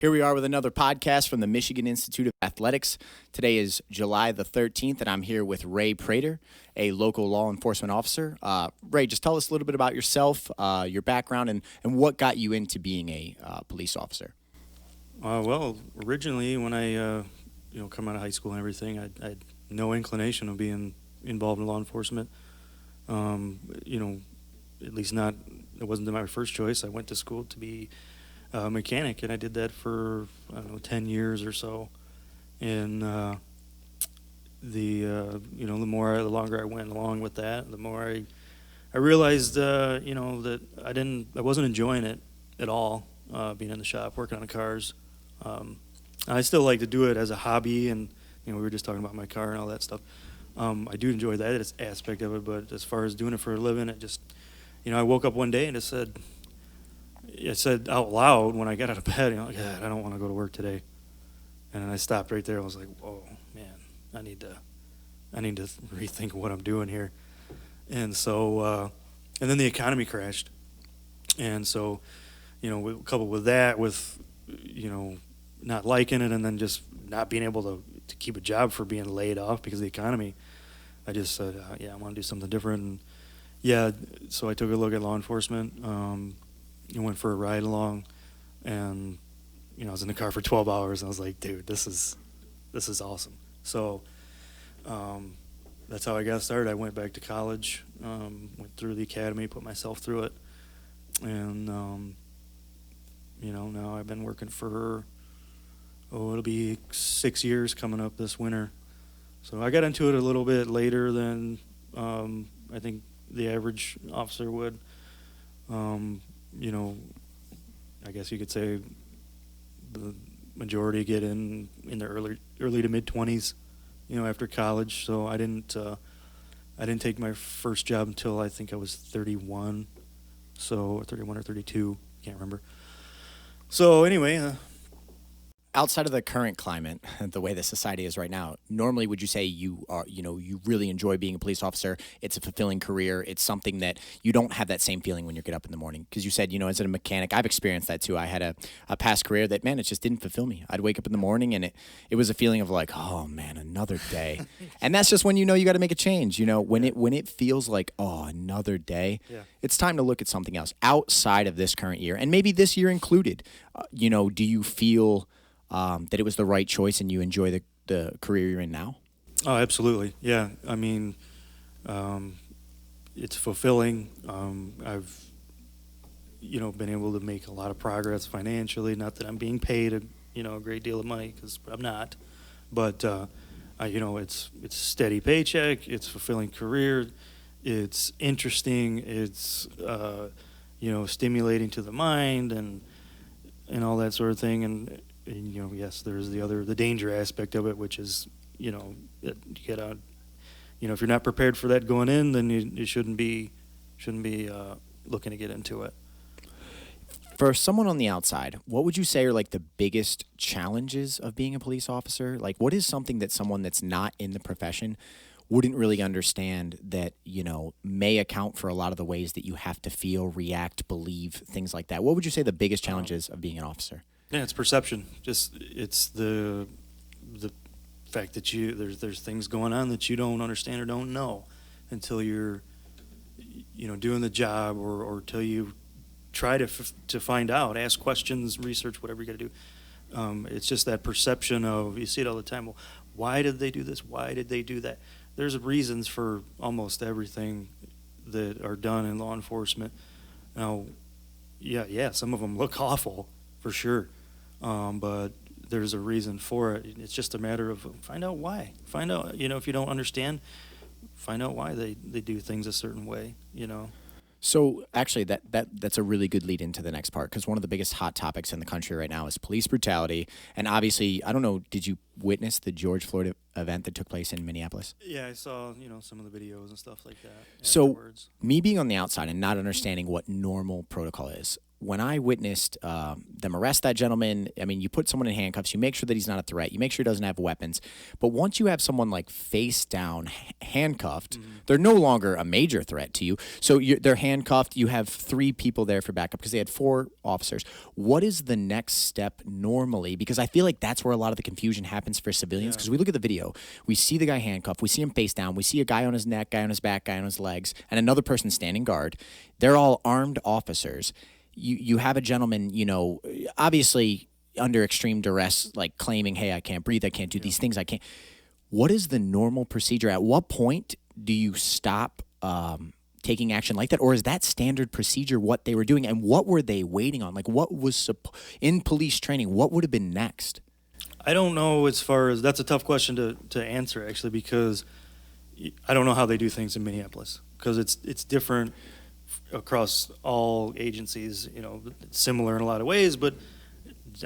Here we are with another podcast from the Michigan Institute of Athletics. Today is July the 13th, and I'm here with Ray Prater, a local law enforcement officer. Ray, just tell us a little bit about yourself, your background, and what got you into being a police officer. Well, originally when I, come out of high school and everything, I had no inclination of being involved in law enforcement. At least not, it wasn't my first choice. I went to school to be a mechanic, and I did that for, 10 years or so. And the longer I went along with that, the more I realized, that I wasn't enjoying it at all, being in the shop, working on the cars. I still like to do it as a hobby, and, we were just talking about my car and all that stuff. I do enjoy that aspect of it, but as far as doing it for a living, it just, I woke up one day and I said out loud when I got out of bed, God, I don't want to go to work today. And then I stopped right there. I was like, whoa, man, I need to rethink what I'm doing here. And so, and then the economy crashed. And so, coupled with that, with, not liking it and then just not being able to keep a job for being laid off because of the economy, I just said, I want to do something different. And so I took a look at law enforcement. Went for a ride along, and I was in the car for 12 hours, and I was like, dude, this is awesome. So that's how I got started. I went back to college, went through the academy, put myself through it, and now I've been working for it'll be 6 years coming up this winter. So I got into it a little bit later than I think the average officer would. I guess you could say the majority get in their early to mid 20s, after college. So I didn't take my first job until I think I was 31, so 31 or 32, can't remember. So anyway. Outside of the current climate, the way the society is right now, normally would you say you are, you really enjoy being a police officer? It's a fulfilling career. It's something that you don't have that same feeling when you get up in the morning. Because you said, as a mechanic, I've experienced that too. I had a past career that, man, it just didn't fulfill me. I'd wake up in the morning and it was a feeling of like, oh man, another day. And that's just when you got to make a change. When it feels like, oh, another day, it's time to look at something else outside of this current year, and maybe this year included. Do you feel that it was the right choice and you enjoy the career you're in now? Oh, absolutely. Yeah. I mean, it's fulfilling. I've, been able to make a lot of progress financially. Not that I'm being paid a great deal of money, because I'm not. But, it's a steady paycheck. It's a fulfilling career. It's interesting. It's, stimulating to the mind and all that sort of thing. And yes, there's the danger aspect of it, which is, you get out, if you're not prepared for that going in, then you shouldn't be looking to get into it. For someone on the outside, what would you say are like the biggest challenges of being a police officer? Like, what is something that someone that's not in the profession wouldn't really understand that, may account for a lot of the ways that you have to feel, react, believe, things like that? What would you say the biggest challenges of being an officer? Yeah, it's perception. It's the fact that there's things going on that you don't understand or don't know until you're doing the job or until you try to find out, ask questions, research, whatever you got to do. It's just that perception of, you see it all the time. Well, why did they do this? Why did they do that? There's reasons for almost everything that are done in law enforcement. Now, some of them look awful for sure. But there's a reason for it. It's just a matter of find out why. Find out, if you don't understand, find out why they do things a certain way, So actually, that's a really good lead into the next part, because one of the biggest hot topics in the country right now is police brutality. And obviously, I don't know, did you witness the George Floyd event that took place in Minneapolis? Yeah, I saw, some of the videos and stuff like that. So me being on the outside and not understanding what normal protocol is, when I witnessed them arrest that gentleman, I mean, you put someone in handcuffs, you make sure that he's not a threat, you make sure he doesn't have weapons. But once you have someone like face down, handcuffed, they're no longer a major threat to you. So they're handcuffed. You have 3 people there for backup because they had 4 officers. What is the next step normally? Because I feel like that's where a lot of the confusion happens for civilians. Because we look at the video, we see the guy handcuffed, we see him face down, we see a guy on his neck, guy on his back, guy on his legs, and another person standing guard. They're all armed officers. You have a gentleman, you know, obviously under extreme duress, like claiming, hey, I can't breathe, I can't do these things, I can't. What is the normal procedure? At what point do you stop taking action like that? Or is that standard procedure what they were doing? And what were they waiting on? Like, what was in police training, what would have been next? I don't know as far as, that's a tough question to answer, actually, because I don't know how they do things in Minneapolis, because it's different across all agencies. You know, it's similar in a lot of ways, but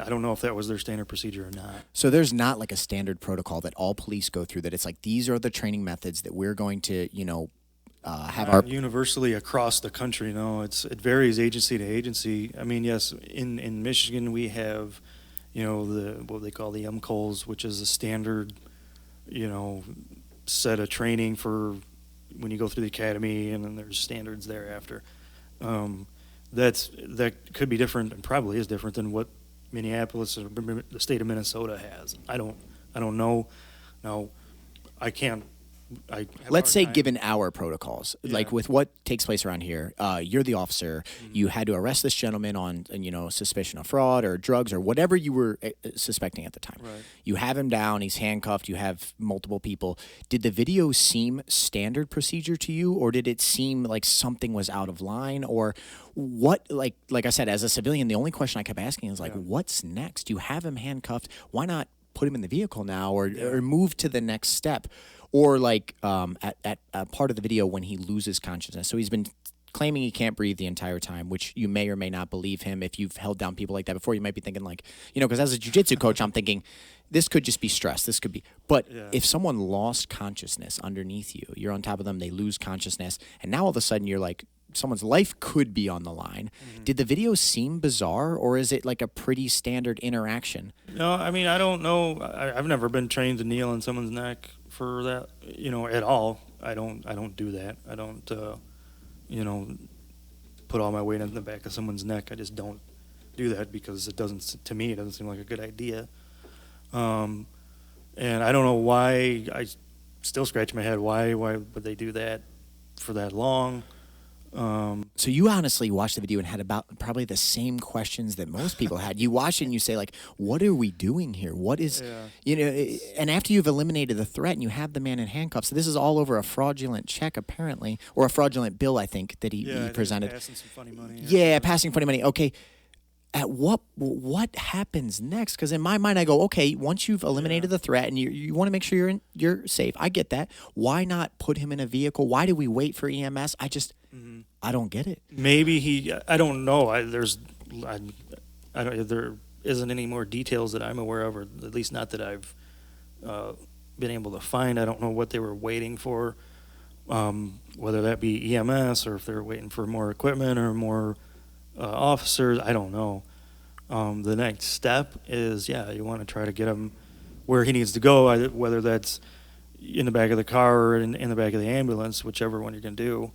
I don't know if that was their standard procedure or not. So there's not like a standard protocol that all police go through, that it's like, these are the training methods that we're going to, you know, have our... Universally across the country, no. It varies agency to agency. I mean, yes, in Michigan we have, you know, what they call the MCOLs, which is a standard, you know, set of training for when you go through the academy, and then there's standards thereafter. That could be different, and probably is different than what Minneapolis or the state of Minnesota has. I don't know. Now, I can't. Let's say, given our protocols, like with what takes place around here, you're the officer. You had to arrest this gentleman on, you know, suspicion of fraud or drugs or whatever you were suspecting at the time. Right. You have him down. He's handcuffed. You have multiple people. Did the video seem standard procedure to you, or did it seem like something was out of line, or what? Like I said, as a civilian, the only question I kept asking is like, what's next? You have him handcuffed. Why not put him in the vehicle now, or move to the next step? Or like at part of the video when he loses consciousness. So he's been claiming he can't breathe the entire time, which you may or may not believe him. If you've held down people like that before, you might be thinking like, you know, because as a jiu-jitsu coach, I'm thinking this could just be stress. This could be. But if someone lost consciousness underneath you, you're on top of them, they lose consciousness, and now all of a sudden you're like, someone's life could be on the line. Did the video seem bizarre, or is it like a pretty standard interaction? No, I mean, I don't know. I've never been trained to kneel on someone's neck for that, you know, at all. I don't do that. I don't, you know, put all my weight in the back of someone's neck. I just don't do that because to me, it doesn't seem like a good idea. And I don't know why. I still scratch my head. Why would they do that for that long? So you honestly watched the video and had about probably the same questions that most people had. You watch it and you say, like, what are we doing here? What is, you know, and after you've eliminated the threat and you have the man in handcuffs, this is all over a fraudulent check, apparently, or a fraudulent bill, I think, that he presented. Passing some funny money. Passing funny money. Okay. At what happens next? Because in my mind, I go, okay, once you've eliminated the threat and you want to make sure you're safe, I get that. Why not put him in a vehicle? Why do we wait for EMS? I don't get it. Maybe I don't know. There isn't any more details that I'm aware of, or at least not that I've been able to find. I don't know what they were waiting for, whether that be EMS or if they're waiting for more equipment or more officers. I don't know. The next step is, you want to try to get him where he needs to go, whether that's in the back of the car or in the back of the ambulance, whichever one you're going to do.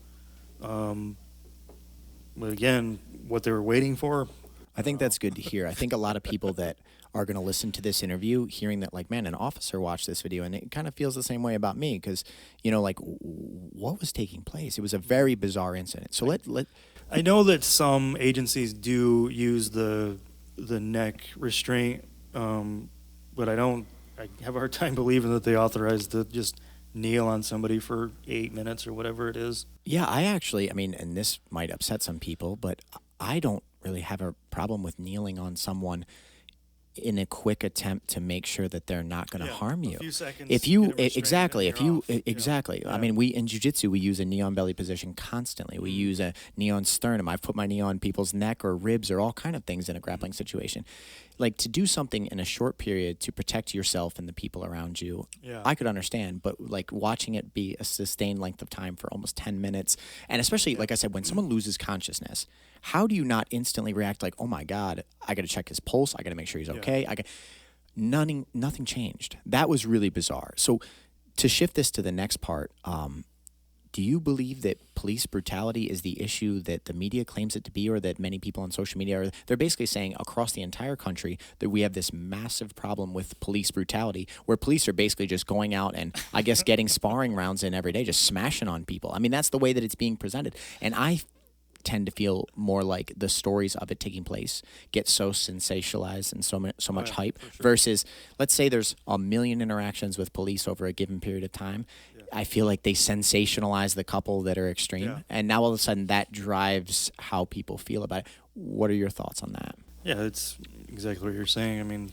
But again, what they were waiting for. I think that's good to hear. I think a lot of people that are going to listen to this interview, hearing that, like, man, an officer watched this video, and it kind of feels the same way about me, because, you know, like, what was taking place? It was a very bizarre incident. So let I know that some agencies do use the neck restraint, but I have a hard time believing that they authorize to just kneel on somebody for 8 minutes or whatever it is. Yeah, I mean, and this might upset some people, but I don't really have a problem with kneeling on someone in a quick attempt to make sure that they're not going to harm you. A few seconds. Exactly. Yeah. I mean, we in jiu-jitsu, we use a knee on belly position constantly. We use a knee on sternum. I've put my knee on people's neck or ribs or all kind of things in a grappling situation. like to do something in a short period to protect yourself and the people around you, Yeah. I could understand, but like watching it be a sustained length of time for almost 10 minutes, and especially, like I said, when someone loses consciousness, how do you not instantly react like, oh my God, I got to check his pulse, I got to make sure he's okay, nothing changed. That was really bizarre. So to shift this to the next part, do you believe that police brutality is the issue that the media claims it to be, or that many people on social media are? They're basically saying across the entire country that we have this massive problem with police brutality, where police are basically just going out and, I guess, getting sparring rounds in every day, just smashing on people. I mean, that's the way that it's being presented. And I tend to feel more like the stories of it taking place get so sensationalized and so much hype versus, let's say there's a million interactions with police over a given period of time. I feel like they sensationalize the couple that are extreme, and now all of a sudden that drives how people feel about it. What are your thoughts on that? Yeah, it's exactly what you're saying. I mean,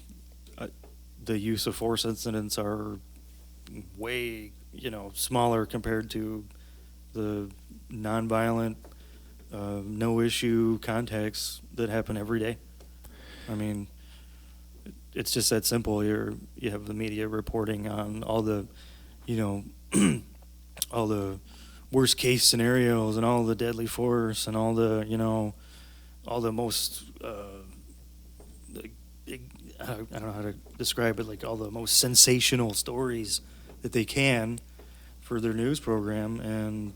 the use of force incidents are way, smaller compared to the nonviolent, no issue contacts that happen every day. I mean, it's just that simple. You have the media reporting on all the, all the worst case scenarios and all the deadly force and all the, all the most, I don't know how to describe it, like all the most sensational stories that they can for their news program. And,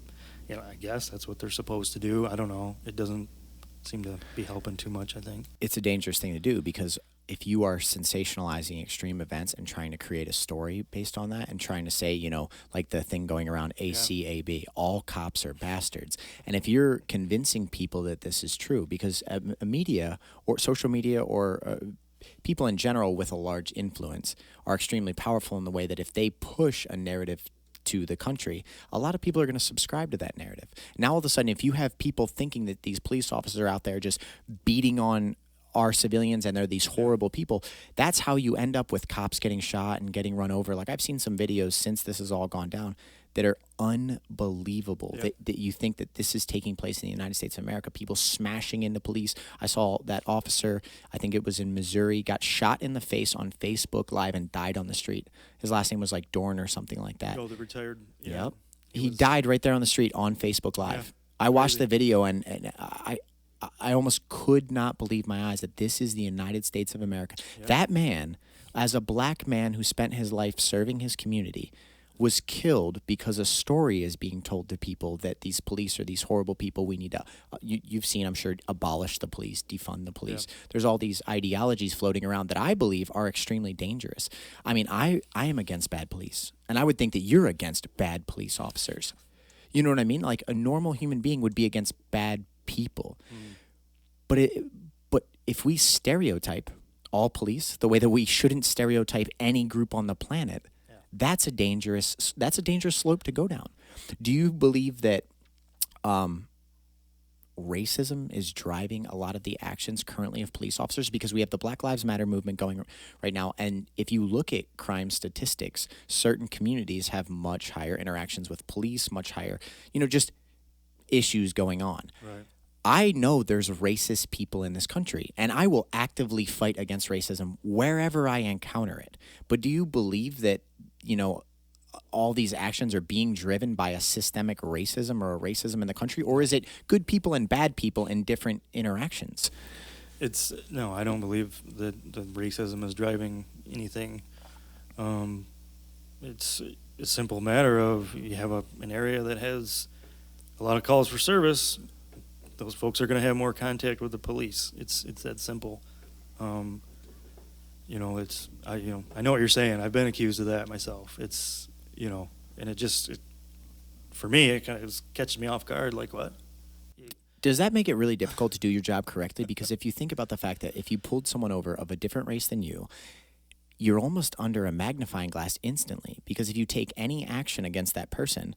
I guess that's what they're supposed to do. I don't know. It doesn't seem to be helping too much, I think. It's a dangerous thing to do, because if you are sensationalizing extreme events and trying to create a story based on that and trying to say, like the thing going around ACAB, all cops are bastards. And if you're convincing people that this is true, because media or social media or people in general with a large influence are extremely powerful in the way that if they push a narrative to the country, a lot of people are going to subscribe to that narrative. Now all of a sudden, if you have people thinking that these police officers are out there just beating on our civilians and they're these horrible people, that's how you end up with cops getting shot and getting run over. Like, I've seen some videos since this has all gone down that are unbelievable, that you think that this is taking place in the United States of America, people smashing into police. I saw that officer, I think it was in Missouri, got shot in the face on Facebook Live and died on the street. His last name was like Dorn or something like that. Oh, the retired. Yeah. Yep. He died right there on the street on Facebook Live. I watched the video and I almost could not believe my eyes that this is the United States of America. That man, as a black man who spent his life serving his community, was killed because a story is being told to people that these police are these horrible people. We need to, you've seen, I'm sure, abolish the police, defund the police. There's all these ideologies floating around that I believe are extremely dangerous. I mean, I am against bad police, and I would think that you're against bad police officers. You know what I mean? Like, a normal human being would be against bad people. But if we stereotype all police the way that we shouldn't stereotype any group on the planet, that's a dangerous slope to go down. Do you believe that racism is driving a lot of the actions currently of police officers? Because we have the Black Lives Matter movement going right now, and if you look at crime statistics, certain communities have much higher interactions with police, much higher, just issues going on. Right. I know there's racist people in this country, and I will actively fight against racism wherever I encounter it. But do you believe that, all these actions are being driven by a systemic racism or a racism in the country, or is it good people and bad people in different interactions? No, I don't believe that the racism is driving anything. It's a simple matter of, you have an area that has a lot of calls for service. Those folks are going to have more contact with the police. It's that simple. I know what you're saying. I've been accused of that myself. It's, and for me, it kind of catches me off guard. Like, what? Does that make it really difficult to do your job correctly? Because if you think about the fact that if you pulled someone over of a different race than you, you're almost under a magnifying glass instantly. Because if you take any action against that person,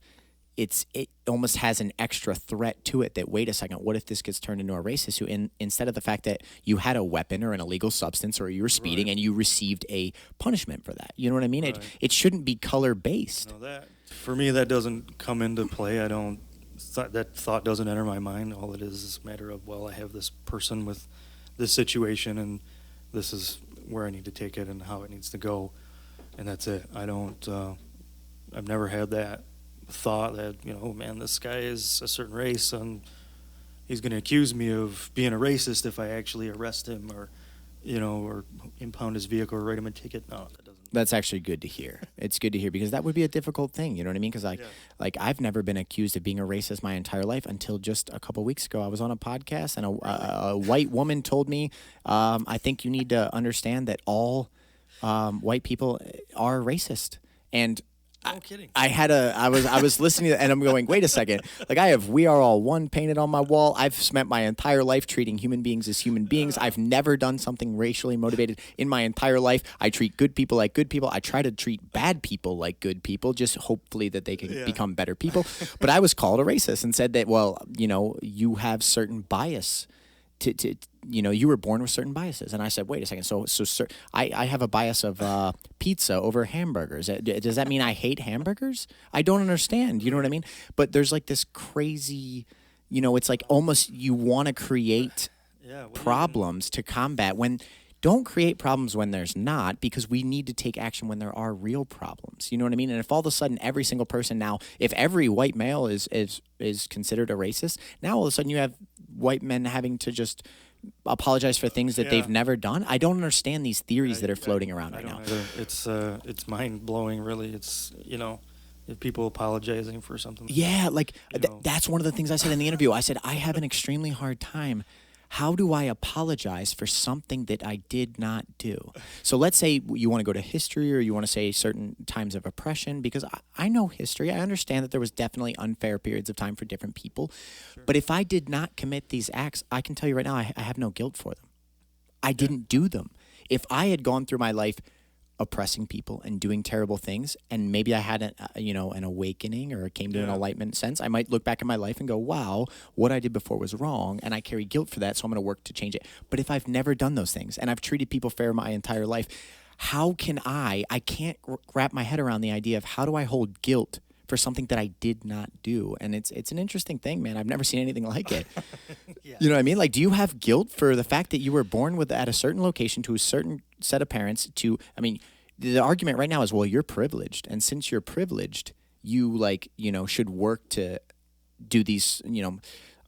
it almost has an extra threat to it that, wait a second, what if this gets turned into a race issue? And instead of the fact that you had a weapon or an illegal substance or you were speeding and you received a punishment for that. You know what I mean? Right. It shouldn't be color-based. For me, that doesn't come into play. That thought doesn't enter my mind. All it is a matter of, well, I have this person with this situation, and this is where I need to take it and how it needs to go, and that's it. I don't. I've never had that thought that, oh man, this guy is a certain race and he's going to accuse me of being a racist if I actually arrest him or or impound his vehicle or write him a ticket. No, that doesn't. That's actually good to hear. It's good to hear because that would be a difficult thing. You know what I mean? Because like I've never been accused of being a racist my entire life until just a couple weeks ago. I was on a podcast and a white woman told me, I think you need to understand that all white people are racist. And No kidding. I was listening to, and I'm going, wait a second. Like I have "We Are All One" painted on my wall. I've spent my entire life treating human beings as human beings. I've never done something racially motivated in my entire life. I treat good people like good people. I try to treat bad people like good people, just hopefully that they can become better people. But I was called a racist and said that, well, you have certain bias. You were born with certain biases. And I said, wait a second. So I have a bias of pizza over hamburgers. Does that mean I hate hamburgers? I don't understand. You know what I mean? But there's like this crazy, it's like almost you want to create problems to combat when don't create problems when there's not, because we need to take action when there are real problems. You know what I mean? And if all of a sudden every single person now, if every white male is considered a racist, now all of a sudden you have white men having to just apologize for things that they've never done. I don't understand these theories that are floating around right now. It's mind blowing, really. It's if people apologizing for something. Yeah, like that's one of the things I said in the interview. I said I have an extremely hard time. How do I apologize for something that I did not do? So let's say you want to go to history or you want to say certain times of oppression, because I know history. I understand that there was definitely unfair periods of time for different people. Sure. But if I did not commit these acts, I can tell you right now, I have no guilt for them. I didn't do them. If I had gone through my life oppressing people and doing terrible things, and maybe I had an awakening or came to an enlightenment sense, I might look back at my life and go, wow, what I did before was wrong, and I carry guilt for that, so I'm going to work to change it. But if I've never done those things and I've treated people fair my entire life, how can I can't wrap my head around the idea of how do I hold guilt for something that I did not do? And it's an interesting thing, man. I've never seen anything like it. You know what I mean? Like, do you have guilt for the fact that you were born at a certain location to a certain set of parents the argument right now is, well, you're privileged. And since you're privileged, you should work to do these,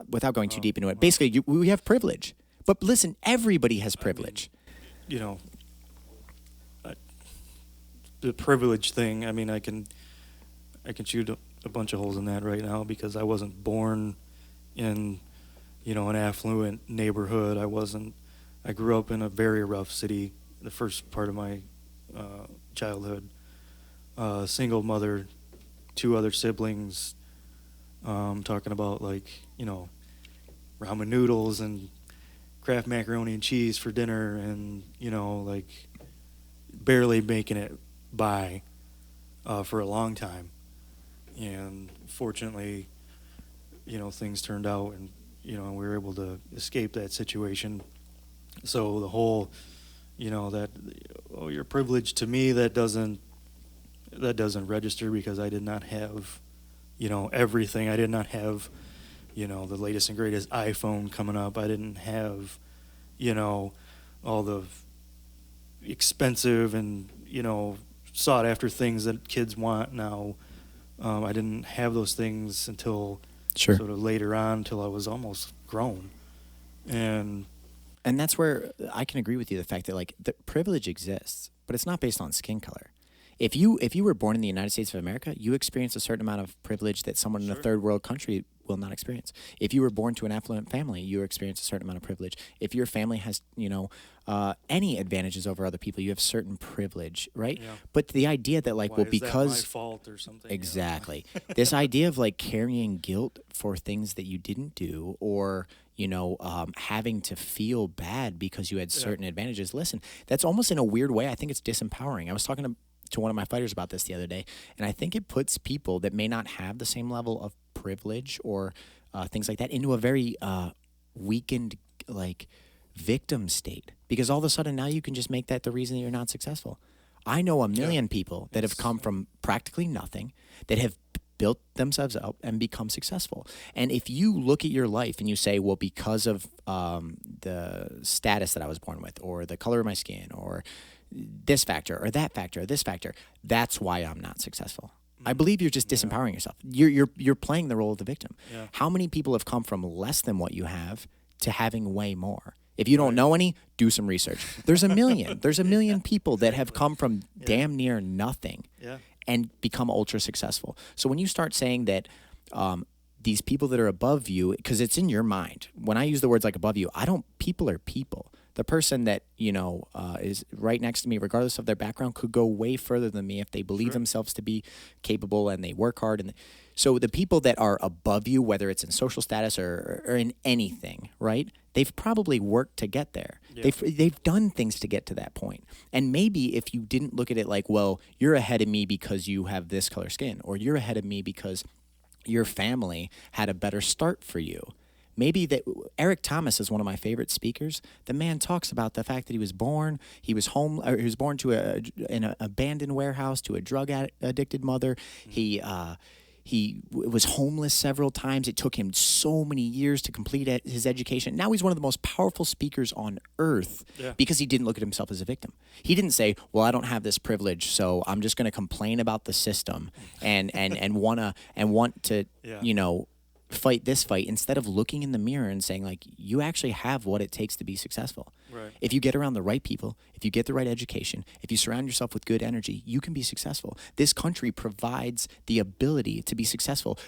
without going too deep into it. Basically, we have privilege. But listen, everybody has privilege. The privilege thing, I can shoot a bunch of holes in that right now because I wasn't born in, an affluent neighborhood. I grew up in a very rough city the first part of my childhood. Single mother, 2 other siblings, talking about ramen noodles and Kraft macaroni and cheese for dinner and, barely making it by for a long time. And fortunately, things turned out and, we were able to escape that situation. So the whole, that, you're privileged, to me, that doesn't register because I did not have, everything. I did not have, the latest and greatest iPhone coming up. I didn't have, all the expensive and, sought after things that kids want now. I didn't have those things until sort of later on, until I was almost grown. And that's where I can agree with you, the fact that the privilege exists, but it's not based on skin color. If you were born in the United States of America, you experience a certain amount of privilege that someone in a third world country will not experience. If you were born to an affluent family, you experience a certain amount of privilege. If your family has, any advantages over other people, you have certain privilege, right? Yeah. But the idea that because is that my fault or something? Exactly. This idea of carrying guilt for things that you didn't do, or having to feel bad because you had certain advantages. Listen, that's almost in a weird way. I think it's disempowering. I was talking to one of my fighters about this the other day, and I think it puts people that may not have the same level of privilege or things like that into a very weakened victim state, because all of a sudden now you can just make that the reason that you're not successful. I know a million people that have come from practically nothing, that have built themselves up and become successful. And if you look at your life and you say, well, because of the status that I was born with, or the color of my skin, or this factor or that factor or this factor, that's why I'm not successful. I believe you're just disempowering yourself. You're playing the role of the victim. Yeah. How many people have come from less than what you have to having way more? If you don't know any, do some research. There's a million. There's a million people that have come from damn near nothing and become ultra successful. So when you start saying that these people that are above you, because it's in your mind. When I use the words like above you, people are people. The person that, is right next to me, regardless of their background, could go way further than me if they believe themselves to be capable and they work hard. So the people that are above you, whether it's in social status or in anything, right? They've probably worked to get there. Yeah. They've done things to get to that point. And maybe if you didn't look at it like, well, you're ahead of me because you have this color skin, or you're ahead of me because your family had a better start for you. Maybe that Eric Thomas is one of my favorite speakers. The man talks about the fact that he was born to an abandoned warehouse to a drug addicted mother. He was homeless several times. It took him so many years to complete his education. Now he's one of the most powerful speakers on earth because he didn't look at himself as a victim. He didn't say, well, I don't have this privilege, so I'm just going to complain about the system and want to fight this fight, instead of looking in the mirror and saying, like, you actually have what it takes to be successful. Right. If you get around the right people, if you get the right education, if you surround yourself with good energy, you can be successful. This country provides the ability to be successful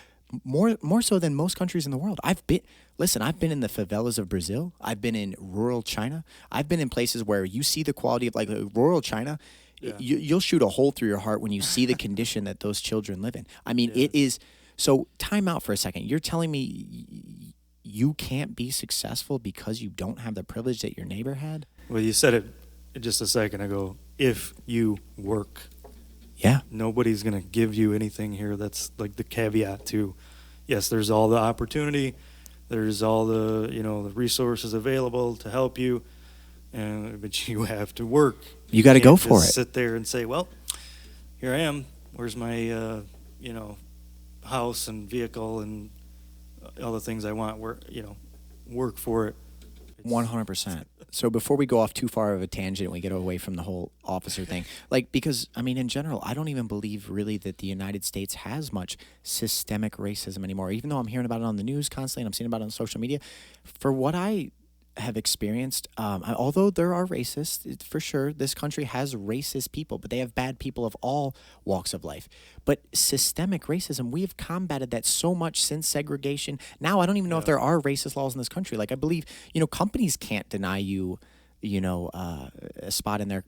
more so than most countries in the world. I've been in the favelas of Brazil. I've been in rural China. I've been in places where you see the quality of, like, rural China. Yeah. You'll shoot a hole through your heart when you see the condition that those children live in. I mean, it is... So time out for a second. You're telling me you can't be successful because you don't have the privilege that your neighbor had? Well, you said it just a second ago. If you work. Yeah. Nobody's going to give you anything here. That's like the caveat to, yes, there's all the opportunity. There's all the, the resources available to help you. But you have to work. You got to go for it. Sit there and say, well, here I am. Where's my, house and vehicle and all the things I want, work for it. 100%. So before we go off too far of a tangent and we get away from the whole officer thing, because, in general, I don't even believe really that the United States has much systemic racism anymore, even though I'm hearing about it on the news constantly and I'm seeing about it on social media. For what I have experienced, although there are racists, for sure, this country has racist people, but they have bad people of all walks of life. But systemic racism, we have combated that so much since segregation. Now I don't even know if there are racist laws in this country. Like, I believe, companies can't deny you, a spot in their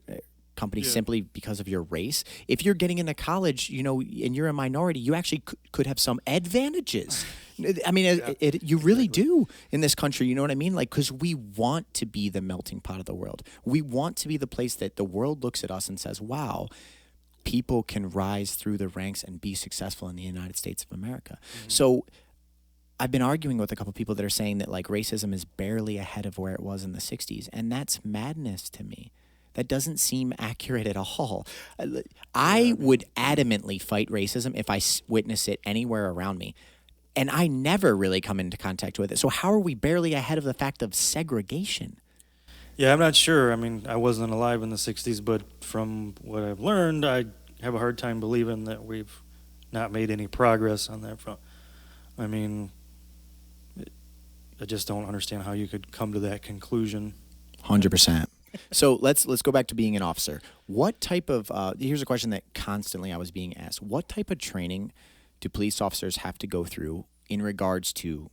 company simply because of your race. If you're getting into college, and you're a minority, you actually could have some advantages. You really do in this country, you know what I mean? Like, because we want to be the melting pot of the world. We want to be the place that the world looks at us and says, wow, people can rise through the ranks and be successful in the United States of America. Mm-hmm. So I've been arguing with a couple people that are saying that, like, racism is barely ahead of where it was in the 60s, and that's madness to me. That doesn't seem accurate at all. I would adamantly fight racism if I witness it anywhere around me. And I never really come into contact with it. So how are we barely ahead of the fact of segregation? Yeah, I'm not sure. I wasn't alive in the 60s, but from what I've learned, I have a hard time believing that we've not made any progress on that front. I just don't understand how you could come to that conclusion. 100%. So let's go back to being an officer. What type of here's a question that constantly I was being asked. What type of training do police officers have to go through in regards to,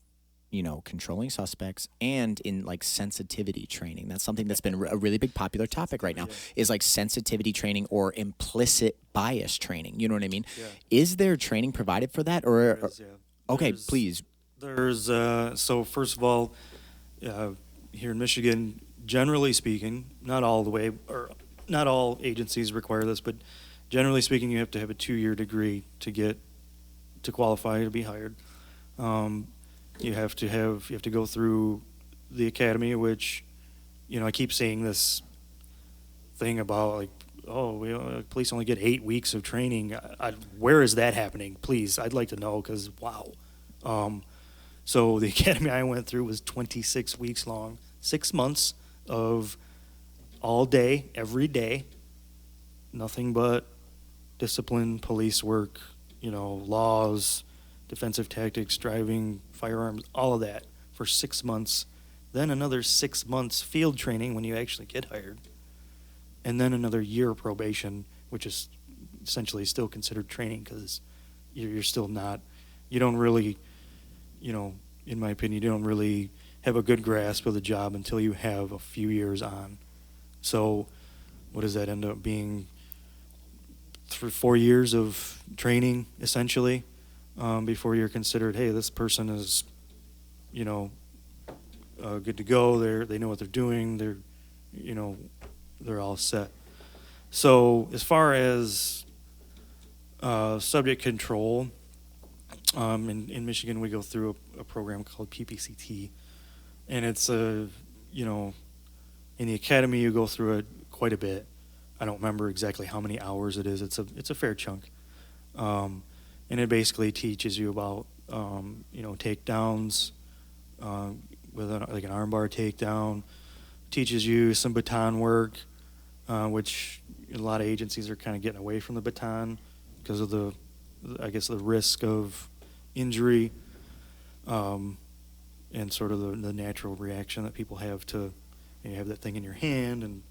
controlling suspects and in, like, sensitivity training? That's something that's been a really big popular topic right now, is like sensitivity training or implicit bias training. You know what I mean? Yeah. Is there training provided for that? Okay, please. There's so first of all, here in Michigan, generally speaking, not all the way, or not all agencies require this, but generally speaking, you have to have a 2-year degree to qualify to be hired. You have to go through the academy, which, I keep seeing this thing about, like, police only get 8 weeks of training. Where is that happening? Please, I'd like to know, because wow. So the academy I went through was 26 weeks long, 6 months of all day, every day, nothing but discipline, police work, laws, defensive tactics, driving, firearms, all of that for 6 months. Then another 6 months field training when you actually get hired. And then another year probation, which is essentially still considered training, because you're still not, you don't really, in my opinion, you don't really have a good grasp of the job until you have a few years on. So what does that end up being? 4 years of training, essentially, before you're considered, hey, this person is, good to go. They know what they're doing. They're all set. So as far as subject control, in Michigan we go through a program called PPCT, and it's in the academy you go through it quite a bit. I don't remember exactly how many hours it is. It's a fair chunk, and it basically teaches you about takedowns with like an armbar takedown. Teaches you some baton work, which a lot of agencies are kind of getting away from the baton because of the risk of injury, and sort of the natural reaction that people have to, you have that thing in your hand, and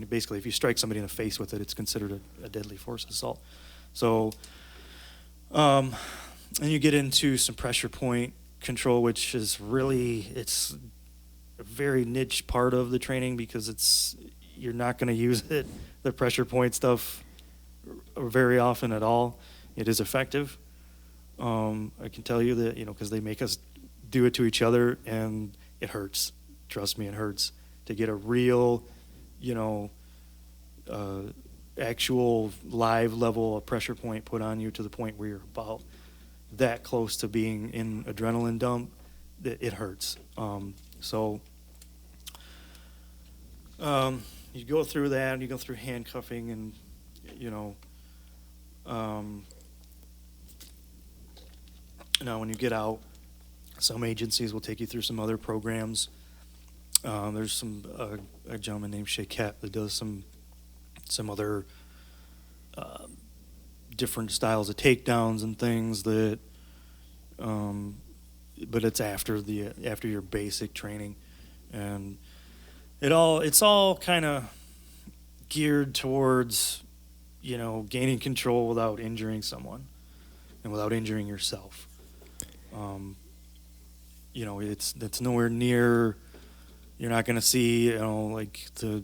basically if you strike somebody in the face with it, it's considered a deadly force assault. So, and you get into some pressure point control, which is it's a very niche part of the training, because you're not going to use the pressure point stuff very often at all. It is effective. I can tell you that, because they make us do it to each other, and it hurts. Trust me, it hurts to get a real, actual live level of pressure point put on you to the point where you're about that close to being in adrenaline dump. It hurts. You go through that, and you go through handcuffing, and now when you get out, some agencies will take you through some other programs. There's a gentleman named Shaquette that does some other different styles of takedowns and things that, but it's after your basic training, and it's all kind of geared towards, gaining control without injuring someone and without injuring yourself. It's nowhere near. You're not going to see, like a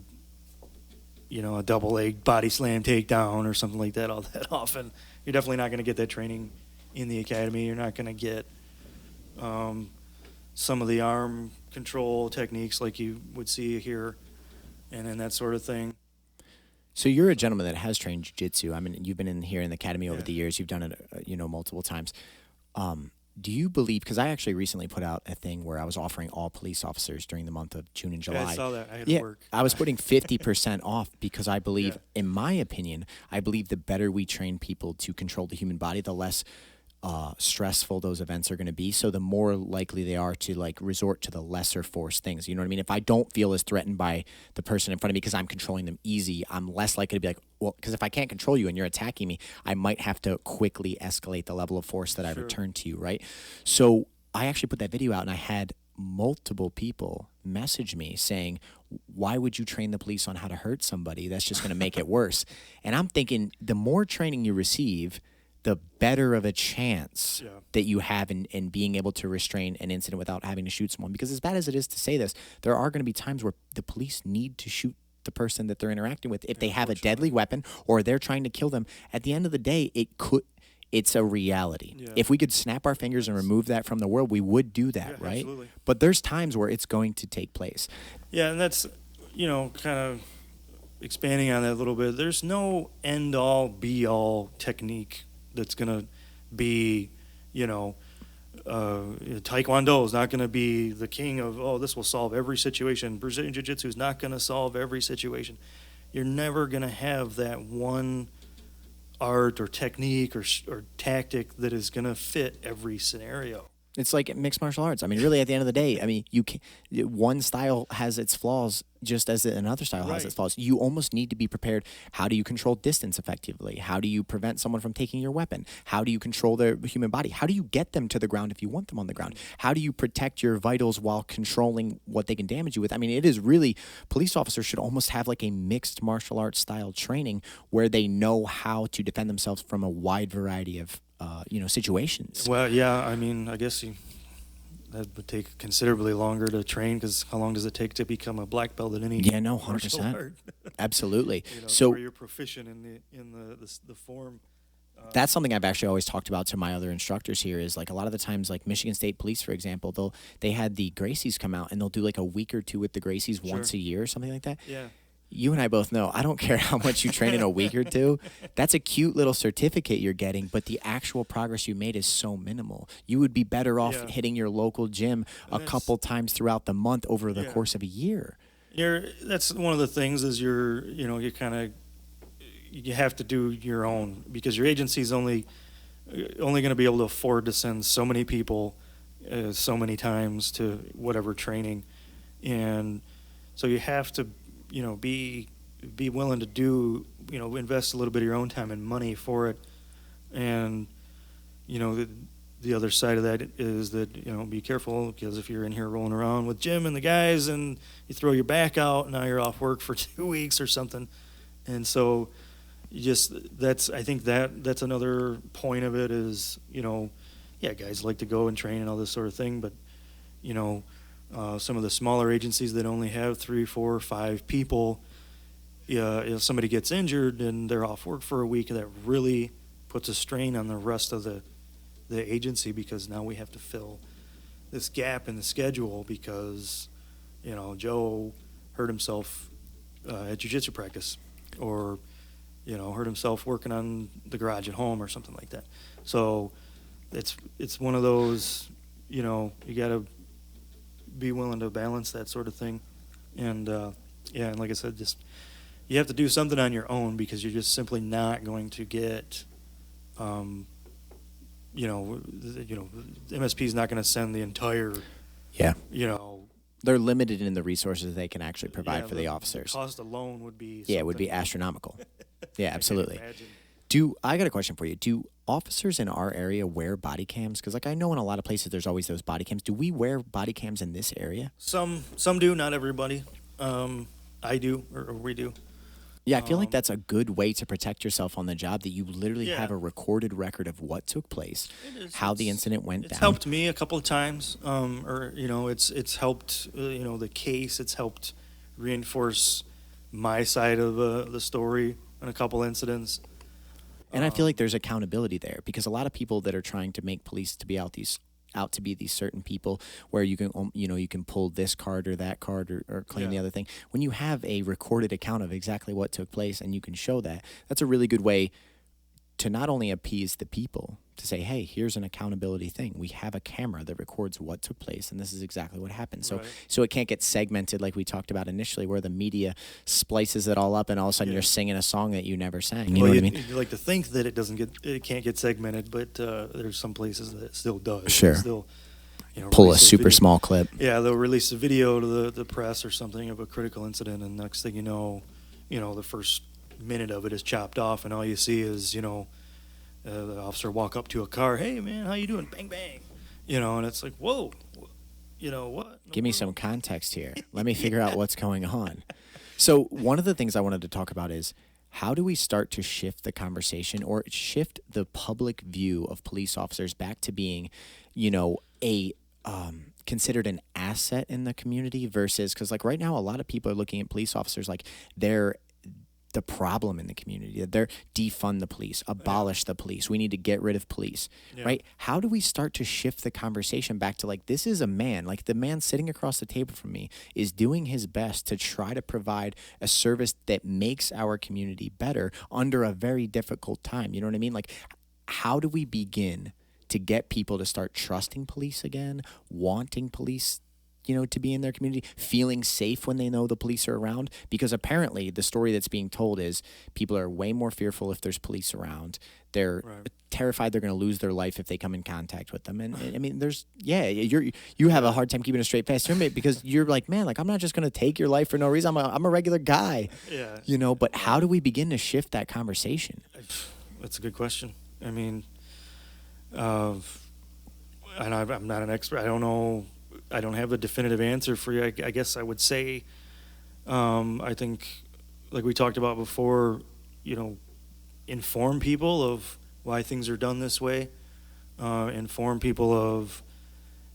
double leg body slam takedown or something like that all that often. You're definitely not going to get that training in the academy. You're not going to get some of the arm control techniques like you would see here, and that sort of thing. So you're a gentleman that has trained jiu-jitsu. I mean, you've been in here in the academy over the years. You've done it, multiple times. Do you believe, because I actually recently put out a thing where I was offering all police officers during the month of June and July. Yeah, I saw that. I had to work. I was putting 50% off, because I believe, in my opinion, the better we train people to control the human body, the less stressful those events are going to be. So the more likely they are to resort to the lesser force things. You know what I mean? If I don't feel as threatened by the person in front of me because I'm controlling them easy, I'm less likely to be like, well, because if I can't control you and you're attacking me, I might have to quickly escalate the level of force that I return to you, right? So I actually put that video out, and I had multiple people message me saying, why would you train the police on how to hurt somebody? That's just going to make it worse. And I'm thinking, the more training you receive, the better of a chance that you have in being able to restrain an incident without having to shoot someone. Because as bad as it is to say this, there are going to be times where the police need to shoot the person that they're interacting with if they have a deadly weapon or they're trying to kill them. At the end of the day, it's a reality. Yeah. If we could snap our fingers and remove that from the world, we would do that, right? Absolutely. But there's times where it's going to take place. Yeah, and that's, kind of expanding on that a little bit. There's no end-all, be-all technique that's going to be, Taekwondo is not going to be the king of, this will solve every situation. Brazilian Jiu-Jitsu is not going to solve every situation. you're never going to have that one art or technique or tactic that is going to fit every scenario. It's like mixed martial arts. I mean, really, at the end of the day, I mean, you can, one style has its flaws just as another style has its Right. flaws. You almost need to be prepared. How do you control distance effectively? How do you prevent someone from taking your weapon? How do you control their human body? How do you get them to the ground if you want them on the ground? How do you protect your vitals while controlling what they can damage you with? I mean, it is really, police officers should almost have like a mixed martial arts style training where they know how to defend themselves from a wide variety of situations. Well, yeah, I mean, I guess that would take considerably longer to train, because how long does it take to become a black belt in any Yeah, no, martial 100%. art? Absolutely. To So where you're proficient in the form. that's something I've actually always talked about to my other instructors here is like a lot of the times, like Michigan State Police, for example, they had the Gracies come out and they'll do like a week or two with the Gracies once a year or something like that. Yeah. You and I both know, I don't care how much you train in a week or two. That's a cute little certificate you're getting, but the actual progress you made is so minimal. You would be better off Yeah. hitting your local gym a that's- couple times throughout the month over the Yeah. course of a year. That's one of the things is you kind of, you have to do your own, because your agency's only going to be able to afford to send so many people so many times to whatever training, and so you have to be willing to do invest a little bit of your own time and money for it. And the other side of that is that be careful, because if you're in here rolling around with Jim and the guys and you throw your back out, now you're off work for 2 weeks or something. And so I think that's another point of it is, yeah, guys like to go and train and all this sort of thing, but some of the smaller agencies that only have 3, 4, 5 people, if somebody gets injured and they're off work for a week, that really puts a strain on the rest of the agency, because now we have to fill this gap in the schedule because Joe hurt himself at jiu-jitsu practice, or hurt himself working on the garage at home or something like that. So it's one of those, you got to be willing to balance that sort of thing. And and like I said, just you have to do something on your own, because you're just simply not going to get MSP is not going to send the entire Yeah. you They're limited in the resources they can actually provide yeah, for the officers. cost alone would be Yeah, it would be something astronomical. Yeah, I can't absolutely. imagine. I got a question for you. Do officers in our area wear body cams? Because, like, I know in a lot of places there's always those body cams. Do we wear body cams in this area? Some do, not everybody. I do, or we do. Yeah, I feel like that's a good way to protect yourself on the job, that you literally Yeah. have a recorded record of what took place, It is. how the incident went It's down. helped me a couple of times, or it's helped the case. It's helped reinforce my side of the story in a couple incidents. And I feel like there's accountability there, because a lot of people that are trying to make police to be out to be these certain people where you can you can pull this card or that card or claim the Yeah. other thing. When you have a recorded account of exactly what took place and you can show that, that's a really good way to not only appease the people, to say, hey, here's an accountability thing. We have a camera that records what took place, and this is exactly what happened. So Right. so it can't get segmented like we talked about initially, where the media splices it all up and all of a sudden Yeah. you're singing a song that you never sang. You Well, know what I mean? you'd like to think that it can't get segmented, but there's some places that it still does. Sure. It still, Pull a release super video. small clip. Yeah, they'll release a video to the press or something of a critical incident, and next thing you know, the first minute of it is chopped off, and all you see is, the officer walk up to a car, hey man, how you doing? Bang bang, and it's like, whoa, what? Give me some context here. Let me figure out what's going on. So one of the things I wanted to talk about is, how do we start to shift the conversation or shift the public view of police officers back to being, a considered an asset in the community versus, because like right now a lot of people are looking at police officers like they're the problem in the community. They're defund the police, abolish the police. We need to get rid of police, Yeah. right? How do we start to shift the conversation back to like, this is a man, like the man sitting across the table from me is doing his best to try to provide a service that makes our community better under a very difficult time. You know what I mean? Like, how do we begin to get people to start trusting police again, wanting police, to be in their community, feeling safe when they know the police are around. Because apparently the story that's being told is people are way more fearful if there's police around. They're Right. terrified they're going to lose their life if they come in contact with them. And I mean, you have a hard time keeping a straight face, because you're like, man, like I'm not just going to take your life for no reason. I'm a regular guy, Yeah. But how do we begin to shift that conversation? That's a good question. I mean, and I'm not an expert. I don't know. I don't have a definitive answer for you. I guess I would say, I think, like we talked about before, inform people of why things are done this way. Inform people of,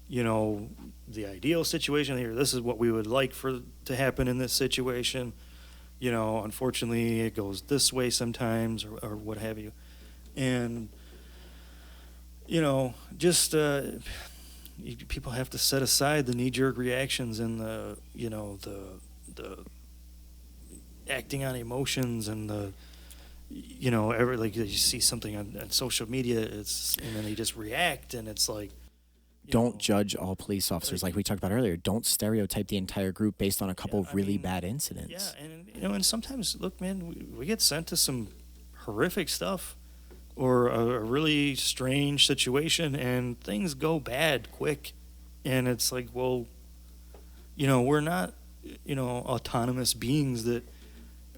the ideal situation here. This is what we would like to happen in this situation. Unfortunately, it goes this way sometimes, or what have you. And, just people have to set aside the knee-jerk reactions and the acting on emotions and like you see something on social media, and then they just react, and it's like, Don't judge all police officers, like we talked about earlier. Don't stereotype the entire group based on a couple of really bad incidents. Yeah, and and sometimes, look, man, we get sent to some horrific stuff or a really strange situation, and things go bad quick, and it's like, well, we're not, autonomous beings that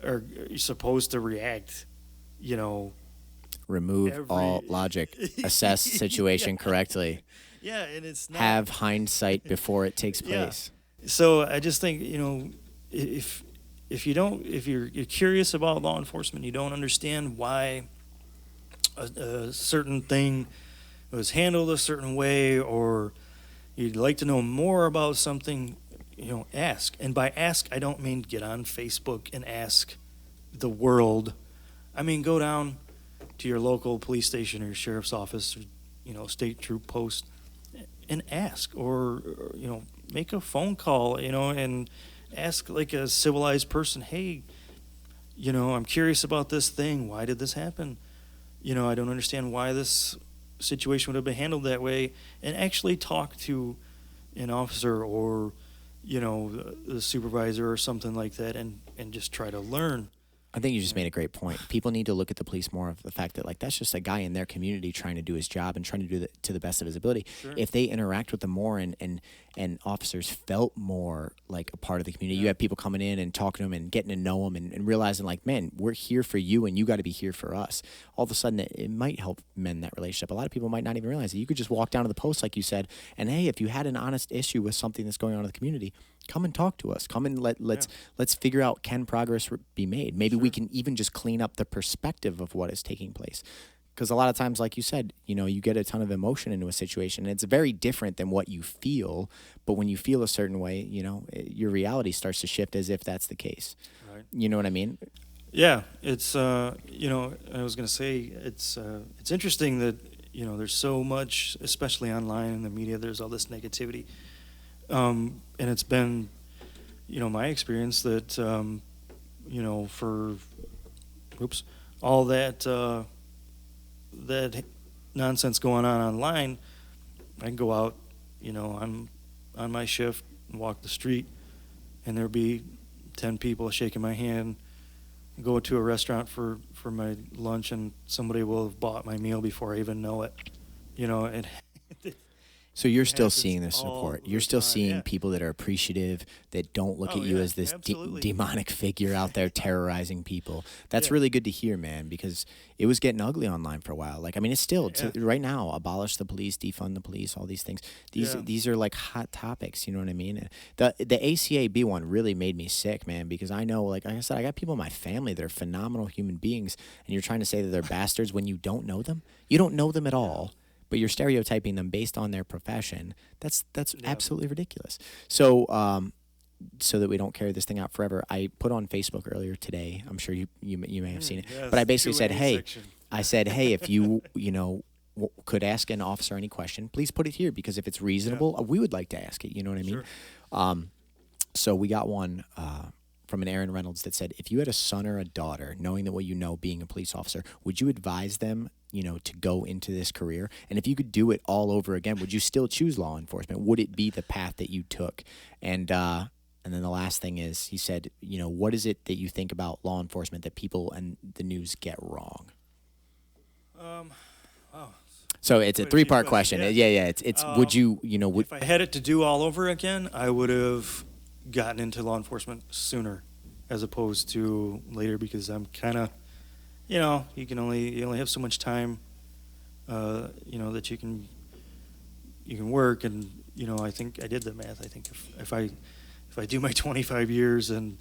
are supposed to react, Remove all logic. Assess situation correctly. Yeah, and it's not. Have hindsight before it takes Yeah. place. So I just think, if you're curious about law enforcement, you don't understand why a certain thing was handled a certain way, or you'd like to know more about something, ask. And by ask, I don't mean get on Facebook and ask the world. I mean, go down to your local police station or your sheriff's office, or, state troop post, and ask, or make a phone call, and ask like a civilized person, hey, I'm curious about this thing. Why did this happen? I don't understand why this situation would have been handled that way, and actually talk to an officer or, the supervisor or something like that, and just try to learn. I think you just made a great point. People need to look at the police more of the fact that, like, that's just a guy in their community trying to do his job and trying to do it to the best of his ability. Sure. If they interact with them more and officers felt more like a part of the community, you have people coming in and talking to them and getting to know them and realizing, like, man, we're here for you and you got to be here for us. All of a sudden, it might help mend that relationship. A lot of people might not even realize it. You could just walk down to the post, like you said, and, hey, if you had an honest issue with something that's going on in the community, come and talk to us. Come and let's figure out, can progress be made? Maybe we can even just clean up the perspective of what is taking place. Because a lot of times, like you said, you get a ton of emotion into a situation, and it's very different than what you feel. But when you feel a certain way, your reality starts to shift as if that's the case. Right. You know what I mean? Yeah, it's I was going to say it's interesting that there's so much, especially online in the media. There's all this negativity, and it's been my experience that for all that that nonsense going on online, I can go out, I'm on my shift and walk the street, and there'll be 10 people shaking my hand. Go to a restaurant for my lunch, and somebody will have bought my meal before I even know it. And So you're still happens seeing this all support. the You're still time, seeing yeah. people that are appreciative, that don't look Oh, at you yeah, as this absolutely. demonic figure out there terrorizing people. That's Yeah. really good to hear, man, because it was getting ugly online for a while. Like, I mean, it's still right now. Abolish the police, defund the police, all these things. These are like hot topics. You know what I mean? The ACAB one really made me sick, man, because I know, like I said, I got people in my family that are phenomenal human beings, and you're trying to say that they're bastards when you don't know them. You don't know them at all. But you're stereotyping them based on their profession. That's absolutely ridiculous. So so that we don't carry this thing out forever, I put on Facebook earlier today. I'm sure you may have seen it. Yes, But I basically said, Q&A hey, section. if you could ask an officer any question, please put it here, because if it's reasonable, we would like to ask it. You know what I mean? Sure. So we got one from an Aaron Reynolds that said, if you had a son or a daughter, knowing that what you know being a police officer, would you advise them, to go into this career? And if you could do it all over again, would you still choose law enforcement? Would it be the path that you took? And then the last thing is, he said, what is it that you think about law enforcement that people and the news get wrong? Oh, So it's a quite a few three-part question. questions. Yeah. It's would you, would if I had it to do all over again, I would have gotten into law enforcement sooner, as opposed to later, because I'm kind of, you only have so much time, that you can work, and I think I did the math. I think if I do my 25 years and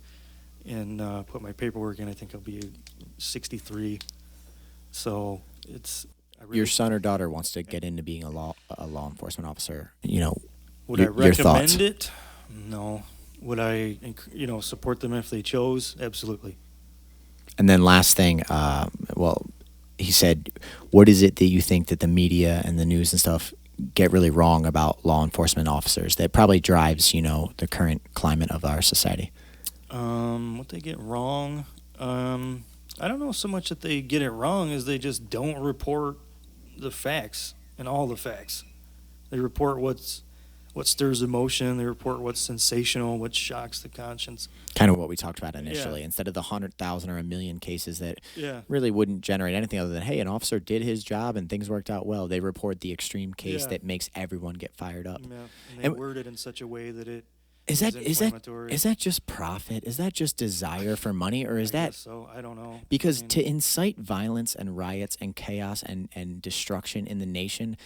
put my paperwork in, I think I'll be 63. So it's. Your son or daughter wants to get into being a law enforcement officer, Would I your recommend thoughts? it? No. Would I, support them if they chose? Absolutely. And then last thing, he said, what is it that you think that the media and the news and stuff get really wrong about law enforcement officers that probably drives, the current climate of our society? What they get wrong? I don't know so much that they get it wrong as they just don't report the facts and all the facts. They report what stirs emotion. They report what's sensational, what shocks the conscience. Kind of what we talked about initially. Yeah. Instead of the 100,000 or a million cases that Yeah. really wouldn't generate anything other than, hey, an officer did his job and things worked out well. They report the extreme case Yeah. that makes everyone get fired up. Yeah. And they word it in such a way that it Is that inflammatory. is that just profit? Is that just desire for money, or is I that guess so? I don't know. because I mean, to incite violence and riots and chaos and destruction in the nation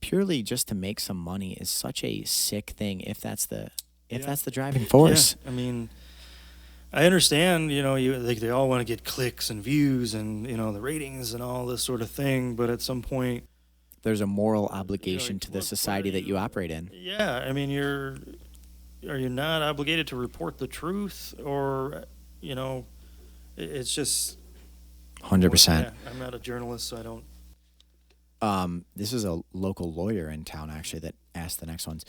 purely just to make some money is such a sick thing if that's the driving force. Yeah, I mean, I understand, they all want to get clicks and views and, the ratings and all this sort of thing, but at some point, There's a moral obligation to the look, society that you operate in. yeah, I mean, are you not obligated to report the truth, or, it's just 100%. Yeah, I'm not a journalist, so I don't. This is a local lawyer in town actually that asked the next ones.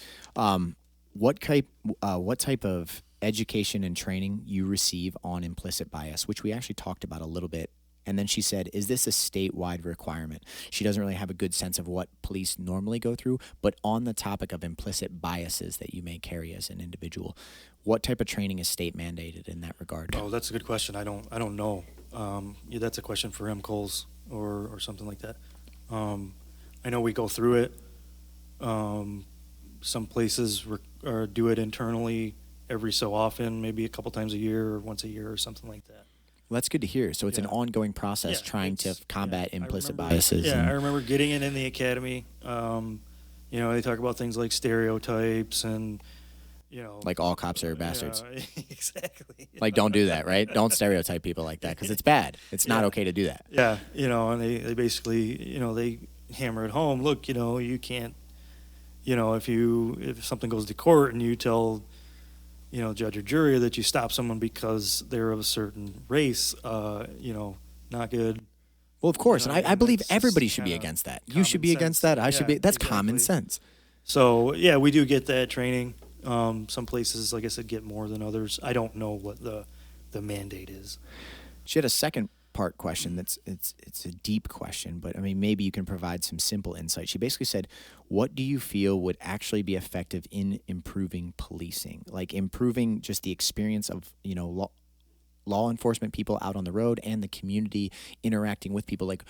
What type of education and training you receive on implicit bias, which we actually talked about a little bit. And then she said, is this a statewide requirement? She doesn't really have a good sense of what police normally go through, but on the topic of implicit biases that you may carry as an individual, what type of training is state mandated in that regard? Oh, that's a good question. I don't know. Yeah, that's a question for M. Coles or something like that. I know we go through it. Some places do it internally every so often, maybe a couple times a year or once a year or something like that. Well, that's good to hear. So it's an ongoing process trying to combat implicit biases. Yeah, I remember getting it in the academy. They talk about things like stereotypes and, like all cops are bastards. Exactly. Like, don't do that, right? Don't stereotype people like that because it's bad. It's not okay to do that. Yeah, and they basically, they hammer it home. Look, you can't, if something goes to court and you tell, judge or jury that you stop someone because they're of a certain race, not good. Well, of course, and I believe it's everybody should be kinda against that. You common should be against sense. that. I should Yeah, be. That's exactly. common sense. So, yeah, we do get that training. Some places, like I said, get more than others. I don't know what the mandate is. She had a second part question it's a deep question, but I mean, maybe you can provide some simple insight. She basically said, what do you feel would actually be effective in improving policing? Like improving just the experience of, law enforcement people out on the road and the community interacting with people. Like,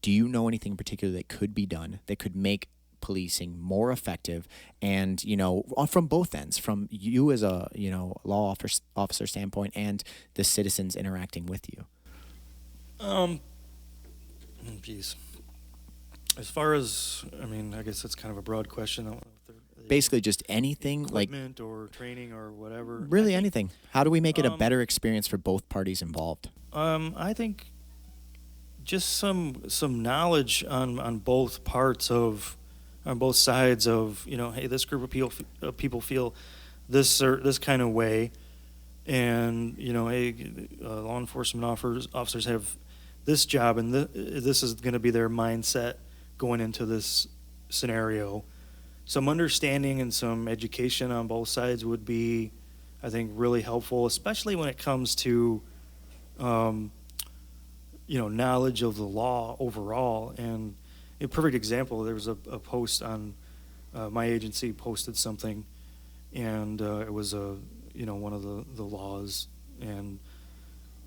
do you know anything in particular that could be done that could make policing more effective and, from both ends, from you as a, law officer standpoint and the citizens interacting with you? Geez. As far as, I guess that's kind of a broad question. I don't know if Basically just anything like equipment or training or whatever. really anything. How do we make it a better experience for both parties involved? I think just some knowledge on both parts of, on both sides of, hey, this group of people feel this kind of way, and hey, law enforcement officers have this job, and this is going to be their mindset going into this scenario. Some understanding and some education on both sides would be I think really helpful, especially when it comes to um, knowledge of the law overall. And a perfect example, there was a post on my agency posted something, and it was one of the laws, and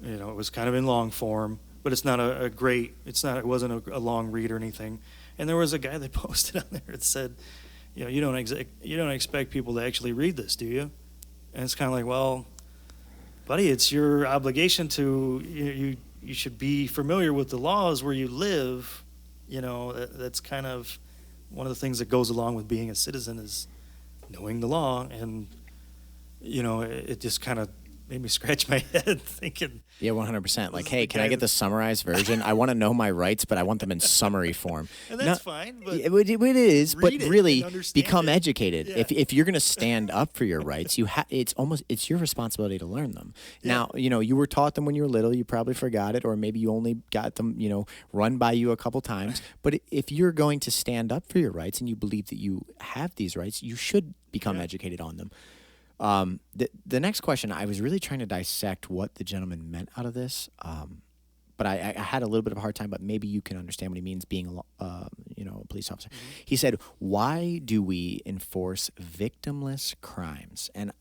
it was kind of in long form, but it's not it wasn't a long read or anything. And there was a guy that posted on there that said, you don't expect people to actually read this, do you? And it's kind of like, well, buddy, it's your obligation to you should be familiar with the laws where you live. That's kind of one of the things that goes along with being a citizen is knowing the law. And it just kind of made me scratch my head thinking. Yeah, 100%. Like, hey, can I get the summarized version? I want to know my rights, but I want them in summary form. And that's fine. But it is, but really become it. educated. Yeah. If you're going to stand up for your rights, it's your responsibility to learn them. Yeah. Now, you were taught them when you were little. You probably forgot it, or maybe you only got them, run by you a couple times. But if you're going to stand up for your rights and you believe that you have these rights, you should become educated on them. The next question, I was really trying to dissect what the gentleman meant out of this, but I had a little bit of a hard time. But maybe you can understand what he means being a police officer. Mm-hmm. He said, "Why do we enforce victimless crimes?" And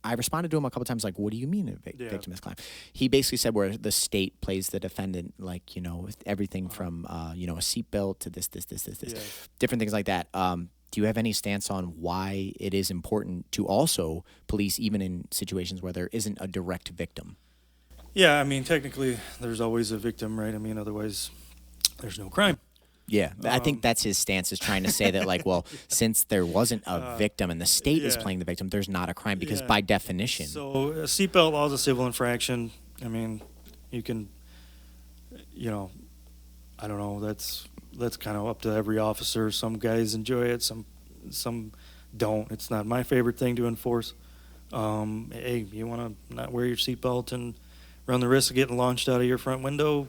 I responded to him a couple times, like, "What do you mean a victimless crime?" He basically said where the state plays the defendant, like with everything from a seatbelt to this, different things like that. Do you have any stance on why it is important to also police even in situations where there isn't a direct victim? Yeah, I mean, technically, there's always a victim, right? I mean, otherwise, there's no crime. Yeah, I think that's his stance, is trying to say that, like, well, since there wasn't a victim and the state is playing the victim, there's not a crime because by definition. So a seatbelt law is a civil infraction. I mean, you can, I don't know, that's kind of up to every officer. Some guys enjoy it, some don't. It's not my favorite thing to enforce. Hey, you want to not wear your seatbelt and run the risk of getting launched out of your front window?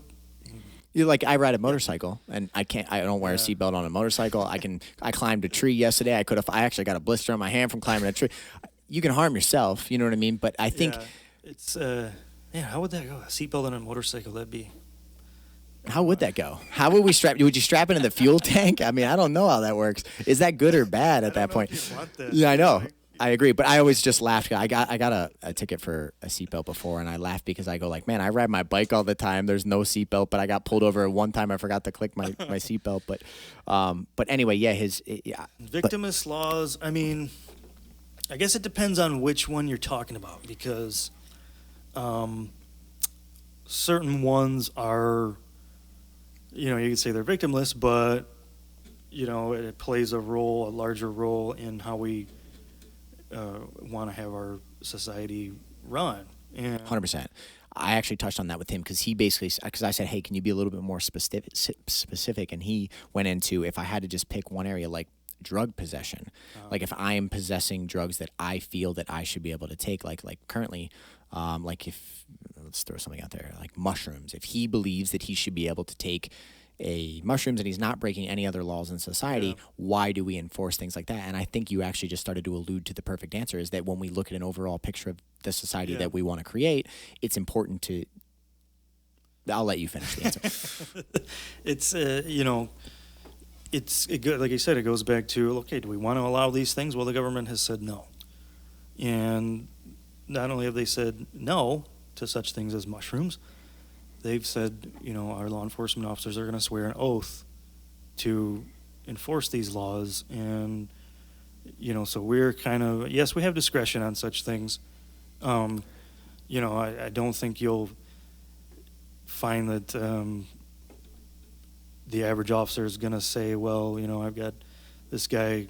I ride a motorcycle and I don't wear a seatbelt on a motorcycle. I climbed a tree yesterday. I actually got a blister on my hand from climbing a tree. You can harm yourself, you know what I mean? But I think it's how would that go? A seatbelt on a motorcycle, that'd be. How would that go? How would we strap? Would you strap it in the fuel tank? I mean, I don't know how that works. Is that good or bad at that point? If you want that. Yeah, I know. I agree, but I always just laughed. I got a ticket for a seatbelt before, and I laughed because I go like, man, I ride my bike all the time. There's no seatbelt, but I got pulled over one time. I forgot to click my seatbelt, but anyway, Victimless laws. I mean, I guess it depends on which one you're talking about because certain ones are. You could say they're victimless, but it plays a larger role in how we want to have our society run. 100%. I actually touched on that with him because I said, hey, can you be a little bit more specific? And he went into, if I had to just pick one area, like drug possession, like if I am possessing drugs that I feel that I should be able to take, like currently, like if, let's throw something out there, like mushrooms, if he believes that he should be able to take mushrooms and he's not breaking any other laws in society, why do we enforce things like that? And I think you actually just started to allude to the perfect answer, is that when we look at an overall picture of the society that we want to create, it's important to, I'll let you finish the answer. It's, like you said, it goes back to, okay, do we want to allow these things? Well, the government has said no. And not only have they said no to such things as mushrooms, they've said, our law enforcement officers are going to swear an oath to enforce these laws. And, so we're kind of, yes, we have discretion on such things. I don't think you'll find that the average officer is going to say, well, I've got this guy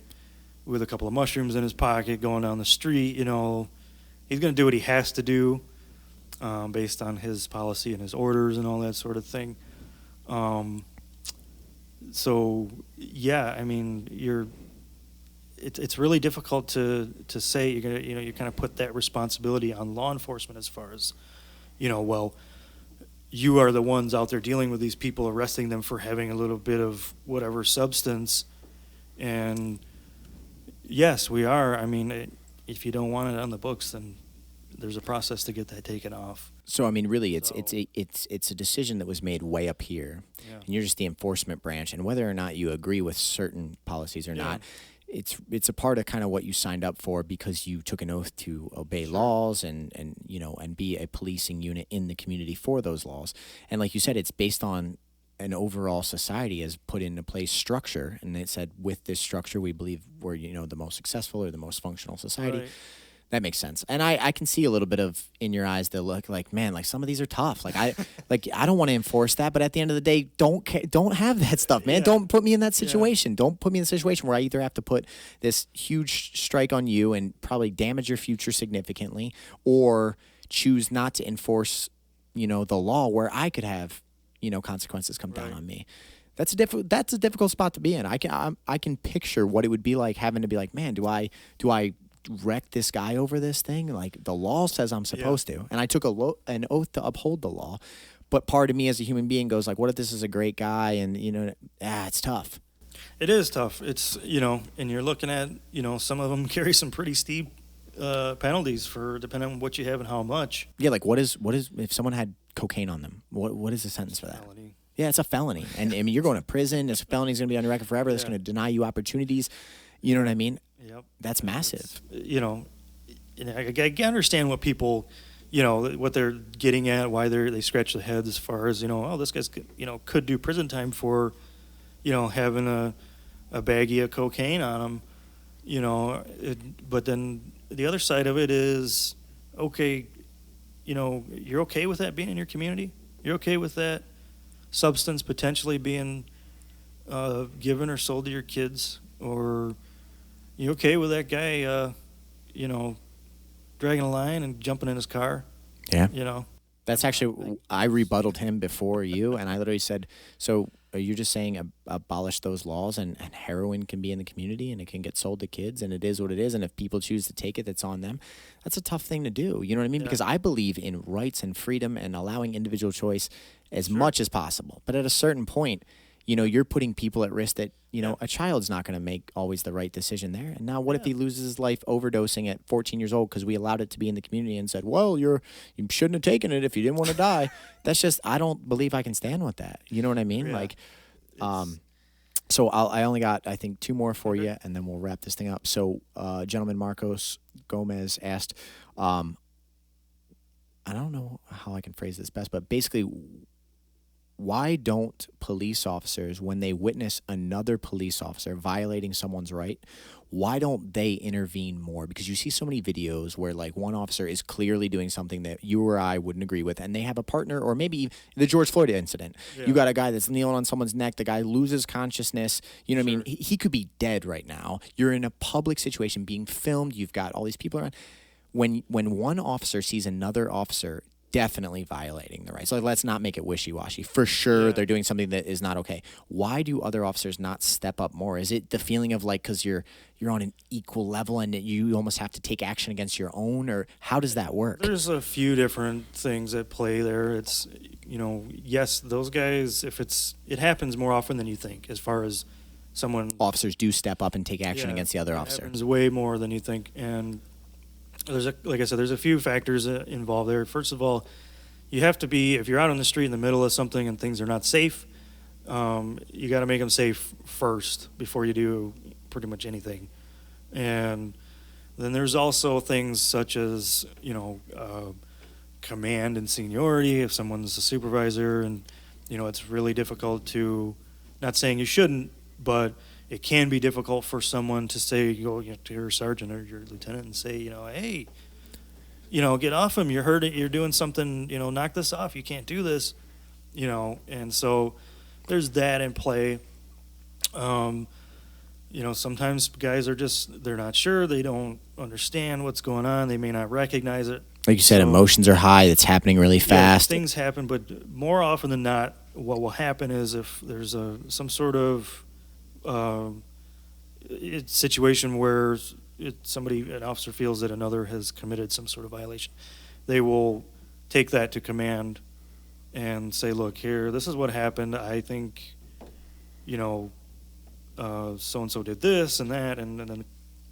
with a couple of mushrooms in his pocket going down the street, he's going to do what he has to do based on his policy and his orders and all that sort of thing. So, yeah, I mean, it's really difficult to say. You kind of put that responsibility on law enforcement as far as, well, you are the ones out there dealing with these people, arresting them for having a little bit of whatever substance. And yes, we are. I mean, if you don't want it on the books, then there's a process to get that taken off. So I mean, really, it's a decision that was made way up here, Yeah. and you're just the enforcement branch. And whether or not you agree with certain policies or not, it's a part of kind of what you signed up for because you took an oath to obey laws and and be a policing unit in the community for those laws. And like you said, it's based on an overall society has put into place structure, and it said with this structure we believe we're the most successful or the most functional society. Right. That makes sense. And I can see a little bit of in your eyes the look like, man, like some of these are tough. Like I don't want to enforce that, but at the end of the day, don't have that stuff, man. Yeah. Don't put me in that situation. Don't put me in a situation where I either have to put this huge strike on you and probably damage your future significantly, or choose not to enforce, the law where I could have, consequences come down Right. on me. That's a difficult spot to be in. I can picture what it would be like having to be like, man, do I wreck this guy over this thing? Like the law says I'm supposed to, and I took an oath to uphold the law. But part of me as a human being goes like, what if this is a great guy? And it's tough. It is tough. It's and you're looking at some of them carry some pretty steep penalties for depending on what you have and how much. Yeah, like what is if someone had cocaine on them? What is the sentence for that? Felony. Yeah, it's a felony, and I mean you're going to prison. This felony's going to be on your record forever. That's Yeah. going to deny you opportunities. You know what I mean? Yep. That's massive. And I understand what people, what they're getting at, why they scratch their heads as far as this guy's could do prison time for, having a baggie of cocaine on him, but then the other side of it is, okay, you're okay with that being in your community? You're okay with that substance potentially being given or sold to your kids? Or you okay with that guy, dragging a line and jumping in his car? Yeah. That's actually, I rebutted him before you, and I literally said, so are you just saying abolish those laws and heroin can be in the community and it can get sold to kids and it is what it is, and if people choose to take it, that's on them? That's a tough thing to do. You know what I mean? Yeah. Because I believe in rights and freedom and allowing individual choice as much as possible. But at a certain point, you're putting people at risk that, a child's not going to make always the right decision there. And now what if he loses his life overdosing at 14 years old because we allowed it to be in the community and said, well, you shouldn't have taken it if you didn't want to die. That's just, I don't believe I can stand with that. You know what I mean? Yeah. So I only got, I think, 2 more for you, and then we'll wrap this thing up. So gentleman Marcos Gomez asked, I don't know how I can phrase this best, but basically, why don't police officers, when they witness another police officer violating someone's right, why don't they intervene more? Because you see so many videos where like one officer is clearly doing something that you or I wouldn't agree with, and they have a partner, or maybe the George Floyd incident. Yeah. You got a guy that's kneeling on someone's neck. The guy loses consciousness. You know what I mean? He could be dead right now. You're in a public situation being filmed. You've got all these people around. When one officer sees another officer definitely violating the rights. Like, let's not make it wishy-washy. For sure, they're doing something that is not okay. Why do other officers not step up more? Is it the feeling of like because you're on an equal level and you almost have to take action against your own, or how does that work? There's a few different things at play there. It's yes, those guys. If it happens more often than you think, as far as someone Officers do step up and take action against the other it officer. happens way more than you think, and like I said, there's a few factors involved there. First of all, you have to be, if you're out on the street in the middle of something and things are not safe, you got to make them safe first before you do pretty much anything. And then there's also things such as command and seniority. If someone's a supervisor, and it's really difficult to, not saying you shouldn't, but it can be difficult for someone to say, to your sergeant or your lieutenant and say, hey, get off him. You're hurting. You're doing something. Knock this off. You can't do this. And so there's that in play. Sometimes guys are they're not sure. They don't understand what's going on. They may not recognize it. Like you said, emotions are high. It's happening really fast. Things happen, but more often than not, what will happen is if there's some sort of situation where an officer feels that another has committed some sort of violation, they will take that to command and say, look, here, this is what happened. I think, so-and-so did this and that, and then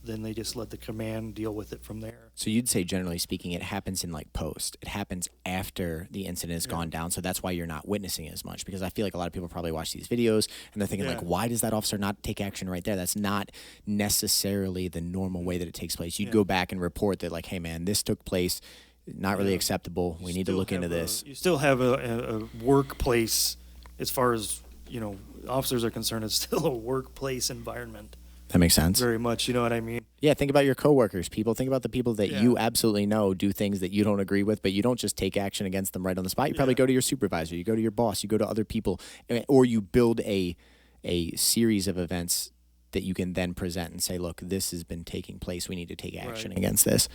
then they just let the command deal with it from there. So you'd say, generally speaking, it happens in like post. It happens after the incident has gone down. So that's why you're not witnessing it as much, because I feel like a lot of people probably watch these videos and they're thinking like, why does that officer not take action right there? That's not necessarily the normal way that it takes place. You'd go back and report that like, hey man, this took place, not really acceptable. We need to look into this. You still have a workplace, as far as, officers are concerned. It's still a workplace environment. That makes sense. Very much, you know what I mean? Yeah, think about your coworkers, people. Think about the people that you absolutely know do things that you don't agree with, but you don't just take action against them right on the spot. You probably go to your supervisor, you go to your boss, you go to other people, or you build a series of events that you can then present and say, look, this has been taking place. We need to take action against this.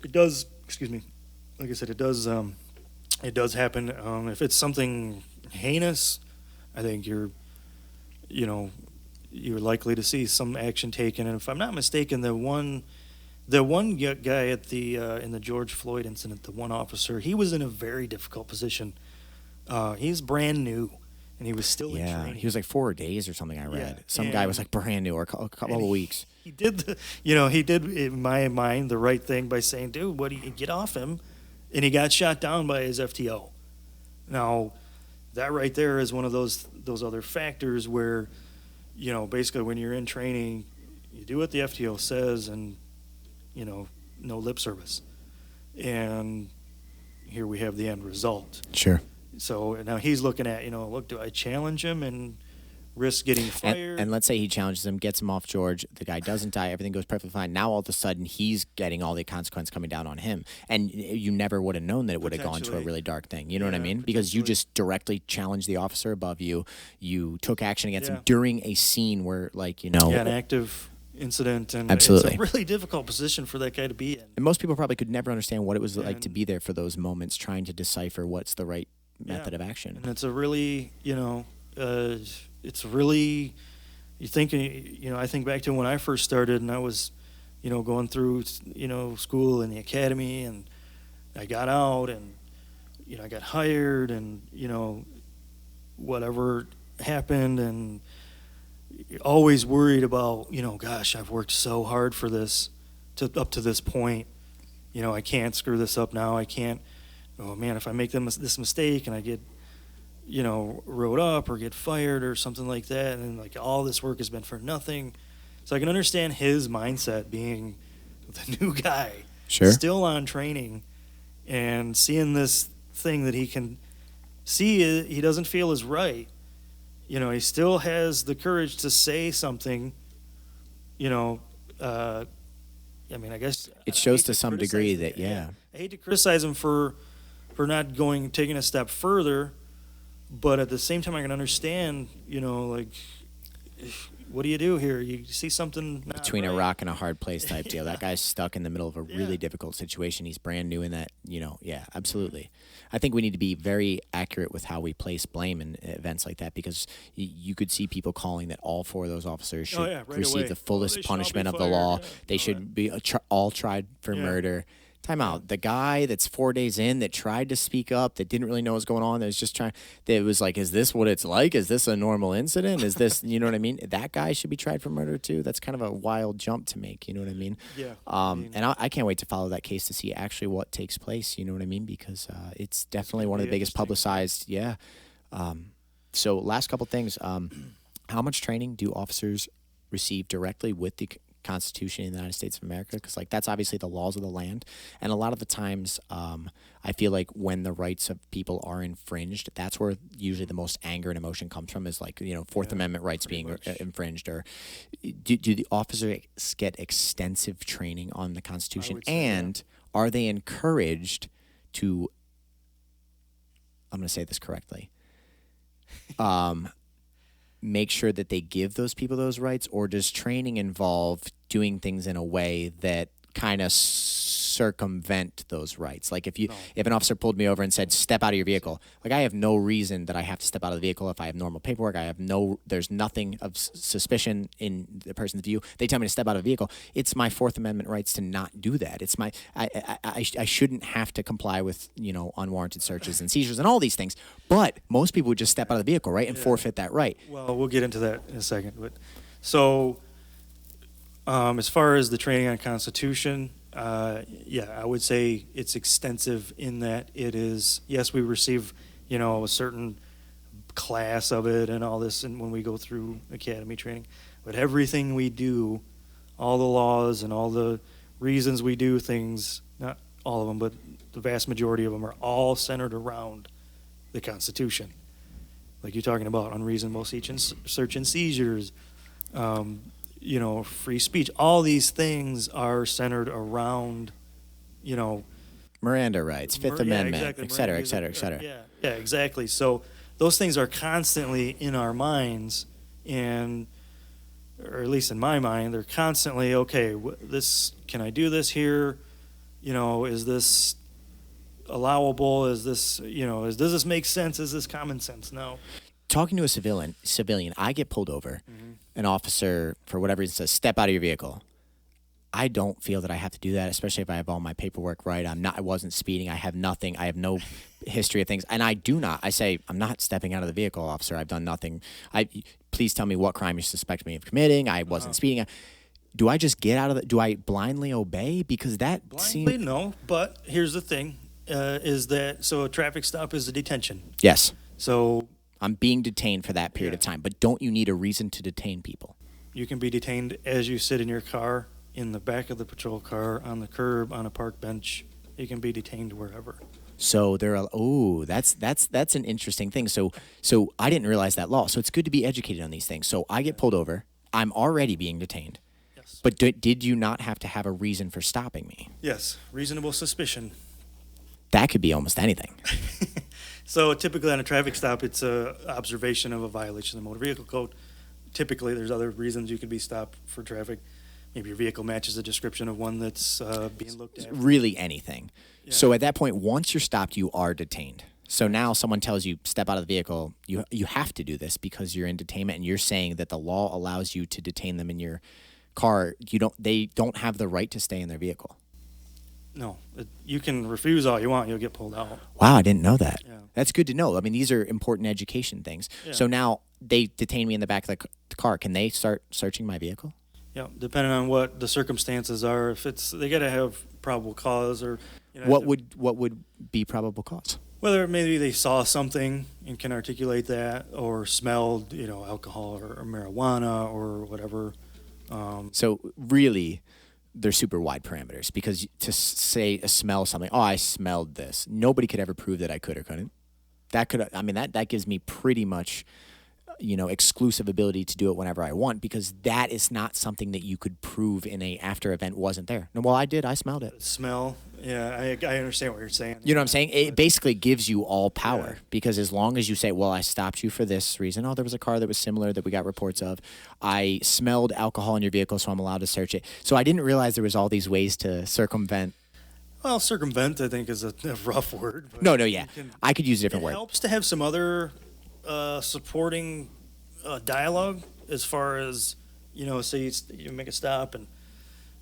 It does, like I said, it does happen. If it's something heinous, I think you're likely to see some action taken. And if I'm not mistaken, the one guy at the in the George Floyd incident, the one officer, he was in a very difficult position. He's brand new, and he was still in training. He was like 4 days or something. I read some guy was like brand new, or a couple of weeks. He did, he did in my mind the right thing by saying, "Dude, what do you get off him?" And he got shot down by his FTO. Now, that right there is one of those other factors where, basically when you're in training, you do what the FTO says, and no lip service. And here we have the end result. Sure. So now he's looking at, look, do I challenge him and risk getting fired? And let's say he challenges him, gets him off George, the guy doesn't die, everything goes perfectly fine. Now all of a sudden he's getting all the consequence coming down on him. And you never would have known that it would have gone to a really dark thing. You know what I mean? Because you just directly challenged the officer above you. You took action against him during a scene where, like, an active incident, and absolutely. It's a really difficult position for that guy to be in. And most people probably could never understand what it was like to be there for those moments, trying to decipher what's the right method of action. And it's a really, it's really, I think back to when I first started, and I was, going through, school and the academy, and I got out, and, I got hired, and, whatever happened, and always worried about, gosh, I've worked so hard for this up to this point. I can't screw this up now. I can't, oh man, if I make this mistake and I get, wrote up or get fired or something like that, and like all this work has been for nothing. So I can understand his mindset, being the new guy, still on training, and seeing this thing that he can see he doesn't feel is right. He still has the courage to say something. I guess it shows to some degree that I hate to criticize him for not taking a step further, but at the same time I can understand, what do you do here? You see something not between right. a rock and a hard place type deal. That guy's stuck in the middle of a really difficult situation. He's brand new in that, absolutely. I think we need to be very accurate with how we place blame in events like that, because you could see people calling that all four of those officers should receive the fullest punishment of the law. They should be all tried for murder. Time out. The guy that's 4 days in that tried to speak up, that didn't really know what was going on, that was just that was like, is this what it's like? Is this a normal incident? Is this, you know what I mean? That guy should be tried for murder too. That's kind of a wild jump to make, you know what I mean? Yeah. And I can't wait to follow that case to see actually what takes place, you know what I mean? Because it's definitely one of the biggest publicized, So last couple things. How much training do officers receive directly with the Constitution in the United States of America? Because that's obviously the laws of the land, and a lot of the times I feel like when the rights of people are infringed, that's where usually the most anger and emotion comes from, is Fourth Amendment rights being infringed. Or do the officers get extensive training on the Constitution, and are they encouraged to, I'm going to say this correctly, make sure that they give those people those rights? Or does training involve doing things in a way that kind of circumvent those rights? Like if an officer pulled me over and said, step out of your vehicle, like I have no reason that I have to step out of the vehicle if I have normal paperwork. There's nothing of suspicion in the person's view. They tell me to step out of the vehicle. It's my Fourth Amendment rights to not do that. It's I shouldn't have to comply with, unwarranted searches and seizures and all these things. But most people would just step out of the vehicle, right, and forfeit that right. Well, we'll get into that in a second. But so As far as the training on Constitution, yeah, I would say it's extensive in that it is, yes, we receive, a certain class of it and all this, and when we go through academy training, but everything we do, all the laws and all the reasons we do things, not all of them, but the vast majority of them are all centered around the Constitution. Like you're talking about unreasonable search and seizures, free speech. All these things are centered around, Miranda rights, Fifth Amendment, exactly. et cetera, et cetera, et cetera. Yeah, exactly. So those things are constantly in our minds, and or at least in my mind, they're constantly, okay, can I do this here? Is this allowable? Is this, does this make sense? Is this common sense? No. Talking to a civilian, I get pulled over. Mm-hmm. An officer, for whatever reason, says, step out of your vehicle. I don't feel that I have to do that, especially if I have all my paperwork right. I wasn't speeding. I have nothing. I have no history of things. And I do not. I say, I'm not stepping out of the vehicle, officer. I've done nothing. Please tell me what crime you suspect me of committing. I wasn't speeding. Do I just get out of do I blindly obey? Because that blindly, no. But here's the thing, is that, so a traffic stop is a detention. Yes. So I'm being detained for that period of time. But don't you need a reason to detain people? You can be detained as you sit in your car, in the back of the patrol car, on the curb, on a park bench. You can be detained wherever. So that's an interesting thing. So I didn't realize that law. So it's good to be educated on these things. So I get pulled over. I'm already being detained. Yes. But did you not have to have a reason for stopping me? Yes, reasonable suspicion. That could be almost anything. So typically on a traffic stop, it's a observation of a violation of the motor vehicle code. Typically, there's other reasons you could be stopped for traffic. Maybe your vehicle matches a description of one that's being looked at. Really anything. Yeah. So at that point, once you're stopped, you are detained. So now someone tells you, step out of the vehicle, you have to do this because you're in detainment, and you're saying that the law allows you to detain them in your car. They don't have the right to stay in their vehicle. No, you can refuse all you want. You'll get pulled out. Wow, I didn't know that. Yeah. That's good to know. I mean, these are important education things. Yeah. So now they detain me in the back of the car. Can they start searching my vehicle? Yeah, depending on what the circumstances are. If they got to have probable cause, or what would be probable cause? Whether maybe they saw something and can articulate that, or smelled alcohol or marijuana or whatever. So really, they're super wide parameters, because to smell something, I smelled this. Nobody could ever prove that I could or couldn't. That gives me pretty much, exclusive ability to do it whenever I want, because that is not something that you could prove in a after event wasn't there. No, well, I did. I smelled it. Smell. Yeah, I understand what you're saying. You know what I'm saying? It basically gives you all power, because as long as you say, well, I stopped you for this reason. Oh, there was a car that was similar that we got reports of. I smelled alcohol in your vehicle, so I'm allowed to search it. So I didn't realize there was all these ways to circumvent. Well, circumvent, I think, is a rough word. No, yeah. I could use a different word. It helps to have some other supporting dialogue, as far as, say you make a stop and,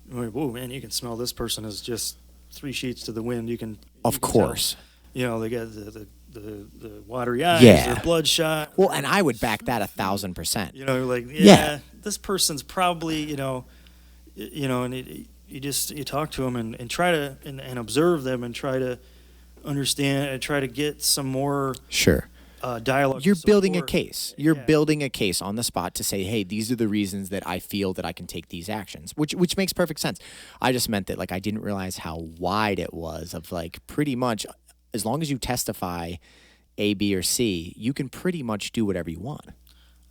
whoa, man, you can smell this person is just 3 sheets to the wind. Of course. Tell, they got the watery eyes, they're bloodshot. Well, and I would back that 1,000%. This person's probably, and you talk to them and try to and observe them and try to understand and try to get some more dialogue. You're building a case. You're building a case on the spot to say, hey, these are the reasons that I feel that I can take these actions, which makes perfect sense. I just meant that, I didn't realize how wide it was of, pretty much, as long as you testify A, B, or C, you can pretty much do whatever you want.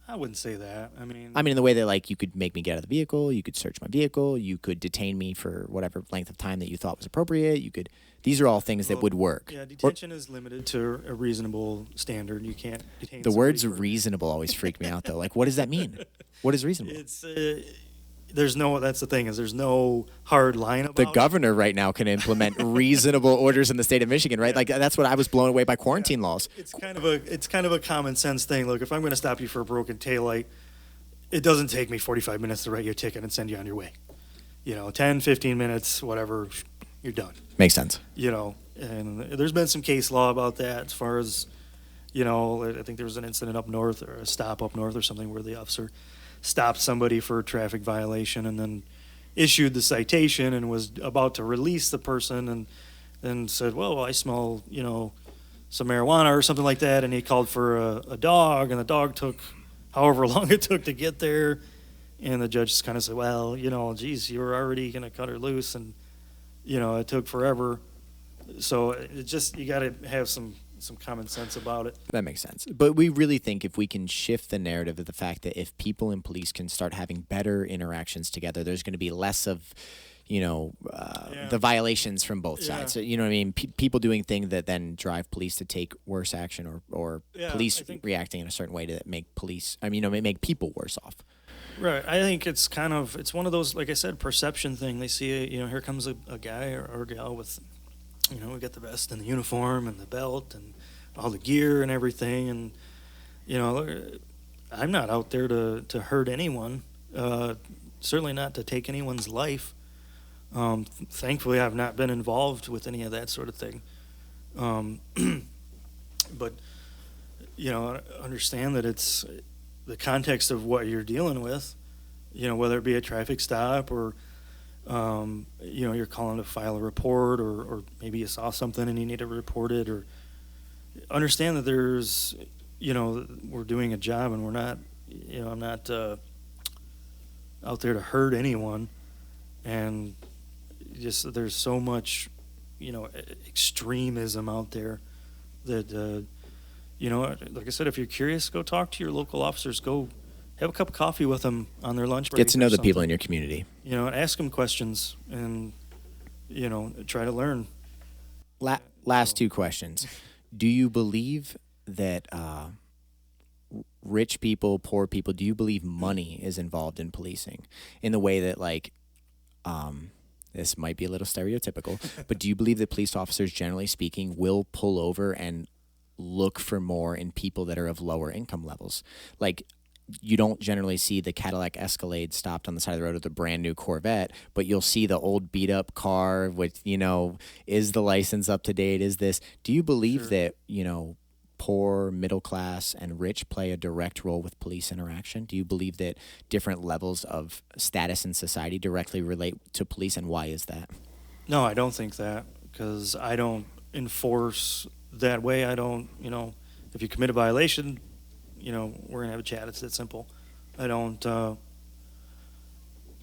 I wouldn't say that. I mean, in the way that, you could make me get out of the vehicle, you could search my vehicle, you could detain me for whatever length of time that you thought was appropriate. These are all things that would work. Yeah, detention is limited to a reasonable standard. You can't detain. The words reasonable always freak me out, though. What does that mean? What is reasonable? It's that's the thing, is there's no hard line about the governor right now can implement reasonable orders in the state of Michigan, right? That's what I was blown away by quarantine laws. It's kind of a common sense thing. Look, if I'm going to stop you for a broken taillight, it doesn't take me 45 minutes to write you a ticket and send you on your way. 10, 15 minutes, whatever, you're done. Makes sense. And there's been some case law about that, as far as, I think there was an incident up north, or a stop up north or something, where the officer stopped somebody for a traffic violation, and then issued the citation and was about to release the person, and then said, well, I smell, some marijuana or something like that, and he called for a dog, and the dog took however long it took to get there, and the judge just kind of said, well, geez, you were already going to cut her loose, and, it took forever. So it just, you got to have some common sense about it. That makes sense. But we really think if we can shift the narrative of the fact that if people and police can start having better interactions together, there's going to be less of, the violations from both sides. So, you know what I mean? People doing things that then drive police to take worse action, or police reacting in a certain way to make police, make people worse off. Right. I think it's one of those, like I said, perception thing. They see, here comes a guy or a gal with, we got the vest and the uniform and the belt and all the gear and everything. And, I'm not out there to hurt anyone, certainly not to take anyone's life. Thankfully, I've not been involved with any of that sort of thing. But, understand that it's the context of what you're dealing with, whether it be a traffic stop or, you're calling to file a report, or maybe you saw something and you need to report it, or understand that there's, we're doing a job and we're not, I'm not out there to hurt anyone. And just there's so much, extremism out there that, like I said, if you're curious, go talk to your local officers. Go have a cup of coffee with them on their lunch break. Get to know the people in your community. Ask them questions and, try to learn. Last two questions. Do you believe that rich people, poor people, do you believe money is involved in policing in the way that, like, this might be a little stereotypical, but do you believe that police officers, generally speaking, will pull over and look for more in people that are of lower income levels? Like, you don't generally see the Cadillac Escalade stopped on the side of the road with a brand new Corvette, but you'll see the old beat up car with, is the license up to date? Is this, do you believe that, poor, middle class, and rich play a direct role with police interaction? Do you believe that different levels of status in society directly relate to police, and why is that? No, I don't think that, because I don't enforce that way. I don't, if you commit a violation, we're going to have a chat. It's that simple. I don't,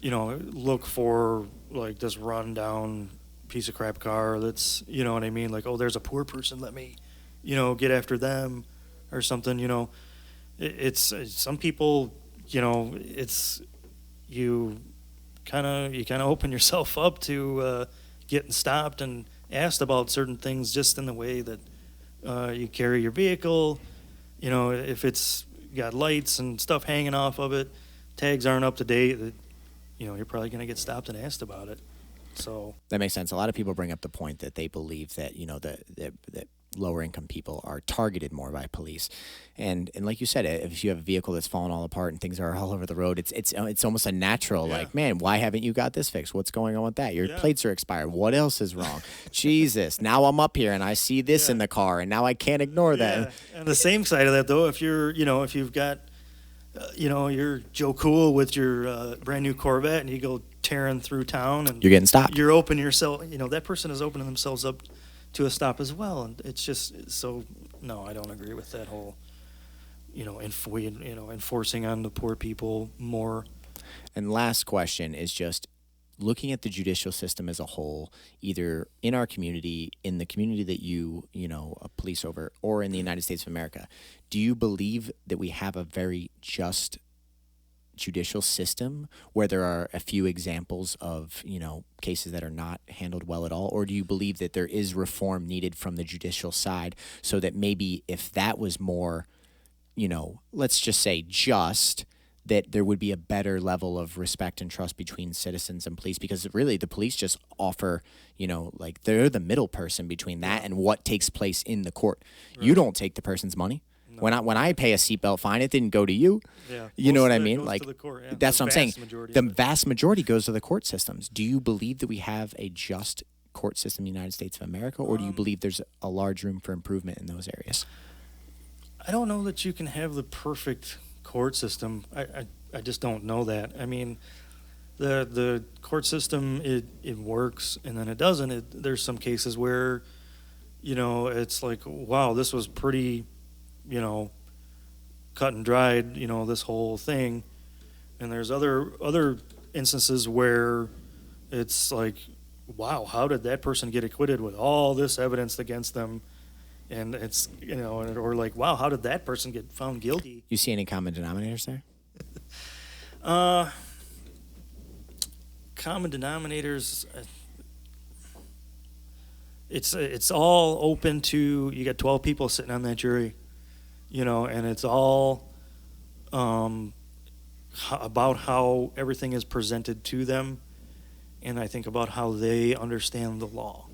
look for, like, this rundown piece of crap car that's, you know what I mean? Like, oh, there's a poor person, let me, get after them or something. It's some people, it's, you kind of open yourself up to getting stopped and asked about certain things just in the way that you carry your vehicle. If it's got lights and stuff hanging off of it, tags aren't up to date, that, you're probably going to get stopped and asked about it. So that makes sense. A lot of people bring up the point that they believe that, that lower income people are targeted more by police. And like you said, if you have a vehicle that's falling all apart and things are all over the road, it's almost a natural, like, man, why haven't you got this fixed? What's going on with that? Your plates are expired. What else is wrong? Jesus, now I'm up here and I see this in the car and now I can't ignore that. And the same side of that, though, if you're, if you've got, you're Joe Cool with your brand new Corvette and you go tearing through town and you're getting stopped. You're open yourself, that person is opening themselves up to a stop as well. And it's just, so, no, I don't agree with that whole, enforcing on the poor people more. And last question is just looking at the judicial system as a whole, either in our community, in the community that you police over, or in the United States of America. Do you believe that we have a very just judicial system where there are a few examples of, cases that are not handled well at all? Or do you believe that there is reform needed from the judicial side so that maybe if that was more, let's just say just, that there would be a better level of respect and trust between citizens and police? Because really the police just offer, like they're the middle person between that and what takes place in the court. Right. You don't take the person's money. No. When I pay a seatbelt fine, it didn't go to you. Yeah. You know what I mean? Goes like to the court, yeah. That's what I'm saying. The of it. Vast majority goes to the court systems. Do you believe that we have a just court system in the United States of America, or do you believe there's a large room for improvement in those areas? I don't know that you can have the perfect court system. I just don't know that. I mean, The court system, it works, and then it doesn't. There's some cases where, it's like, wow, this was pretty, you know, cut and dried, this whole thing. And there's other instances where it's like, wow, how did that person get acquitted with all this evidence against them? And it's, or like, wow, how did that person get found guilty? You see any common denominators there? Common denominators, it's all open to, you got 12 people sitting on that jury, and it's all about how everything is presented to them, and I think about how they understand the law,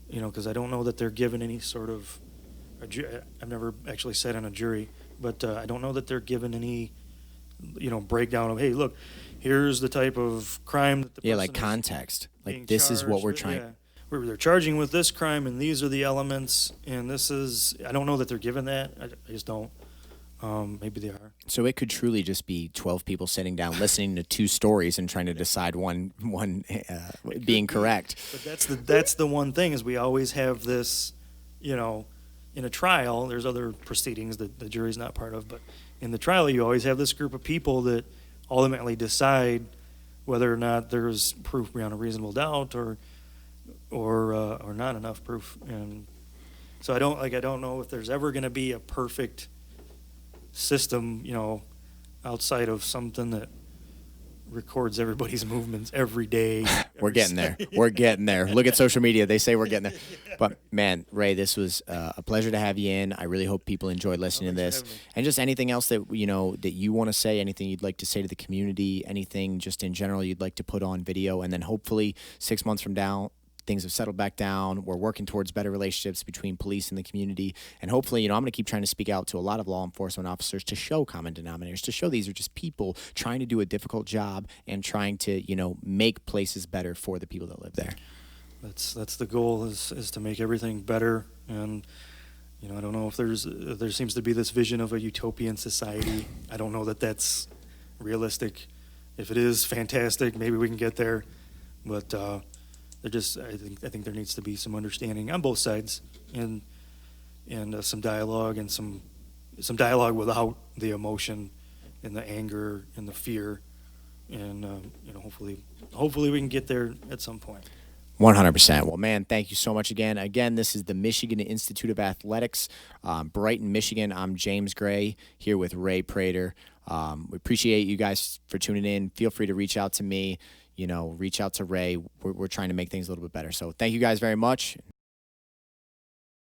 because I don't know that they're given any sort of, I've never actually sat on a jury, but I don't know that they're given any, breakdown of, hey, look, here's the type of crime that the person like is context. Like, being this is what charged we're with. trying. Yeah. They're charging with this crime, and these are the elements, and this is, I don't know that they're given that. I just don't. Maybe they are. So it could truly just be 12 people sitting down, listening to two stories and trying to decide one being correct. But that's the one thing, is we always have this, in a trial, there's other proceedings that the jury's not part of, but in the trial, you always have this group of people that ultimately decide whether or not there's proof beyond a reasonable doubt or not enough proof. And so I don't know if there's ever going to be a perfect system, outside of something that records everybody's movements every day. We're getting there. We're getting there. Look at social media. They say we're getting there. But, man, Ray, this was a pleasure to have you in. I really hope people enjoyed listening to this. And just anything else that, that you want to say, anything you'd like to say to the community, anything just in general you'd like to put on video. And then hopefully 6 months from now, things have settled back down. We're working towards better relationships between police and the community. And hopefully, I'm going to keep trying to speak out to a lot of law enforcement officers to show common denominators, to show these are just people trying to do a difficult job and trying to, make places better for the people that live there. That's the goal, is to make everything better. And, I don't know if there seems to be this vision of a utopian society. I don't know that that's realistic. If it is, fantastic. Maybe we can get there. But, I think there needs to be some understanding on both sides, and some dialogue, and some dialogue without the emotion and the anger and the fear, and hopefully we can get there at some point. 100%. Well, man, thank you so much again. Again, this is the Michigan Institute of Athletics, Brighton, Michigan. I'm James Gray here with Ray Prater. We appreciate you guys for tuning in. Feel free to reach out to me. Reach out to Ray. We're trying to make things a little bit better. So thank you guys very much.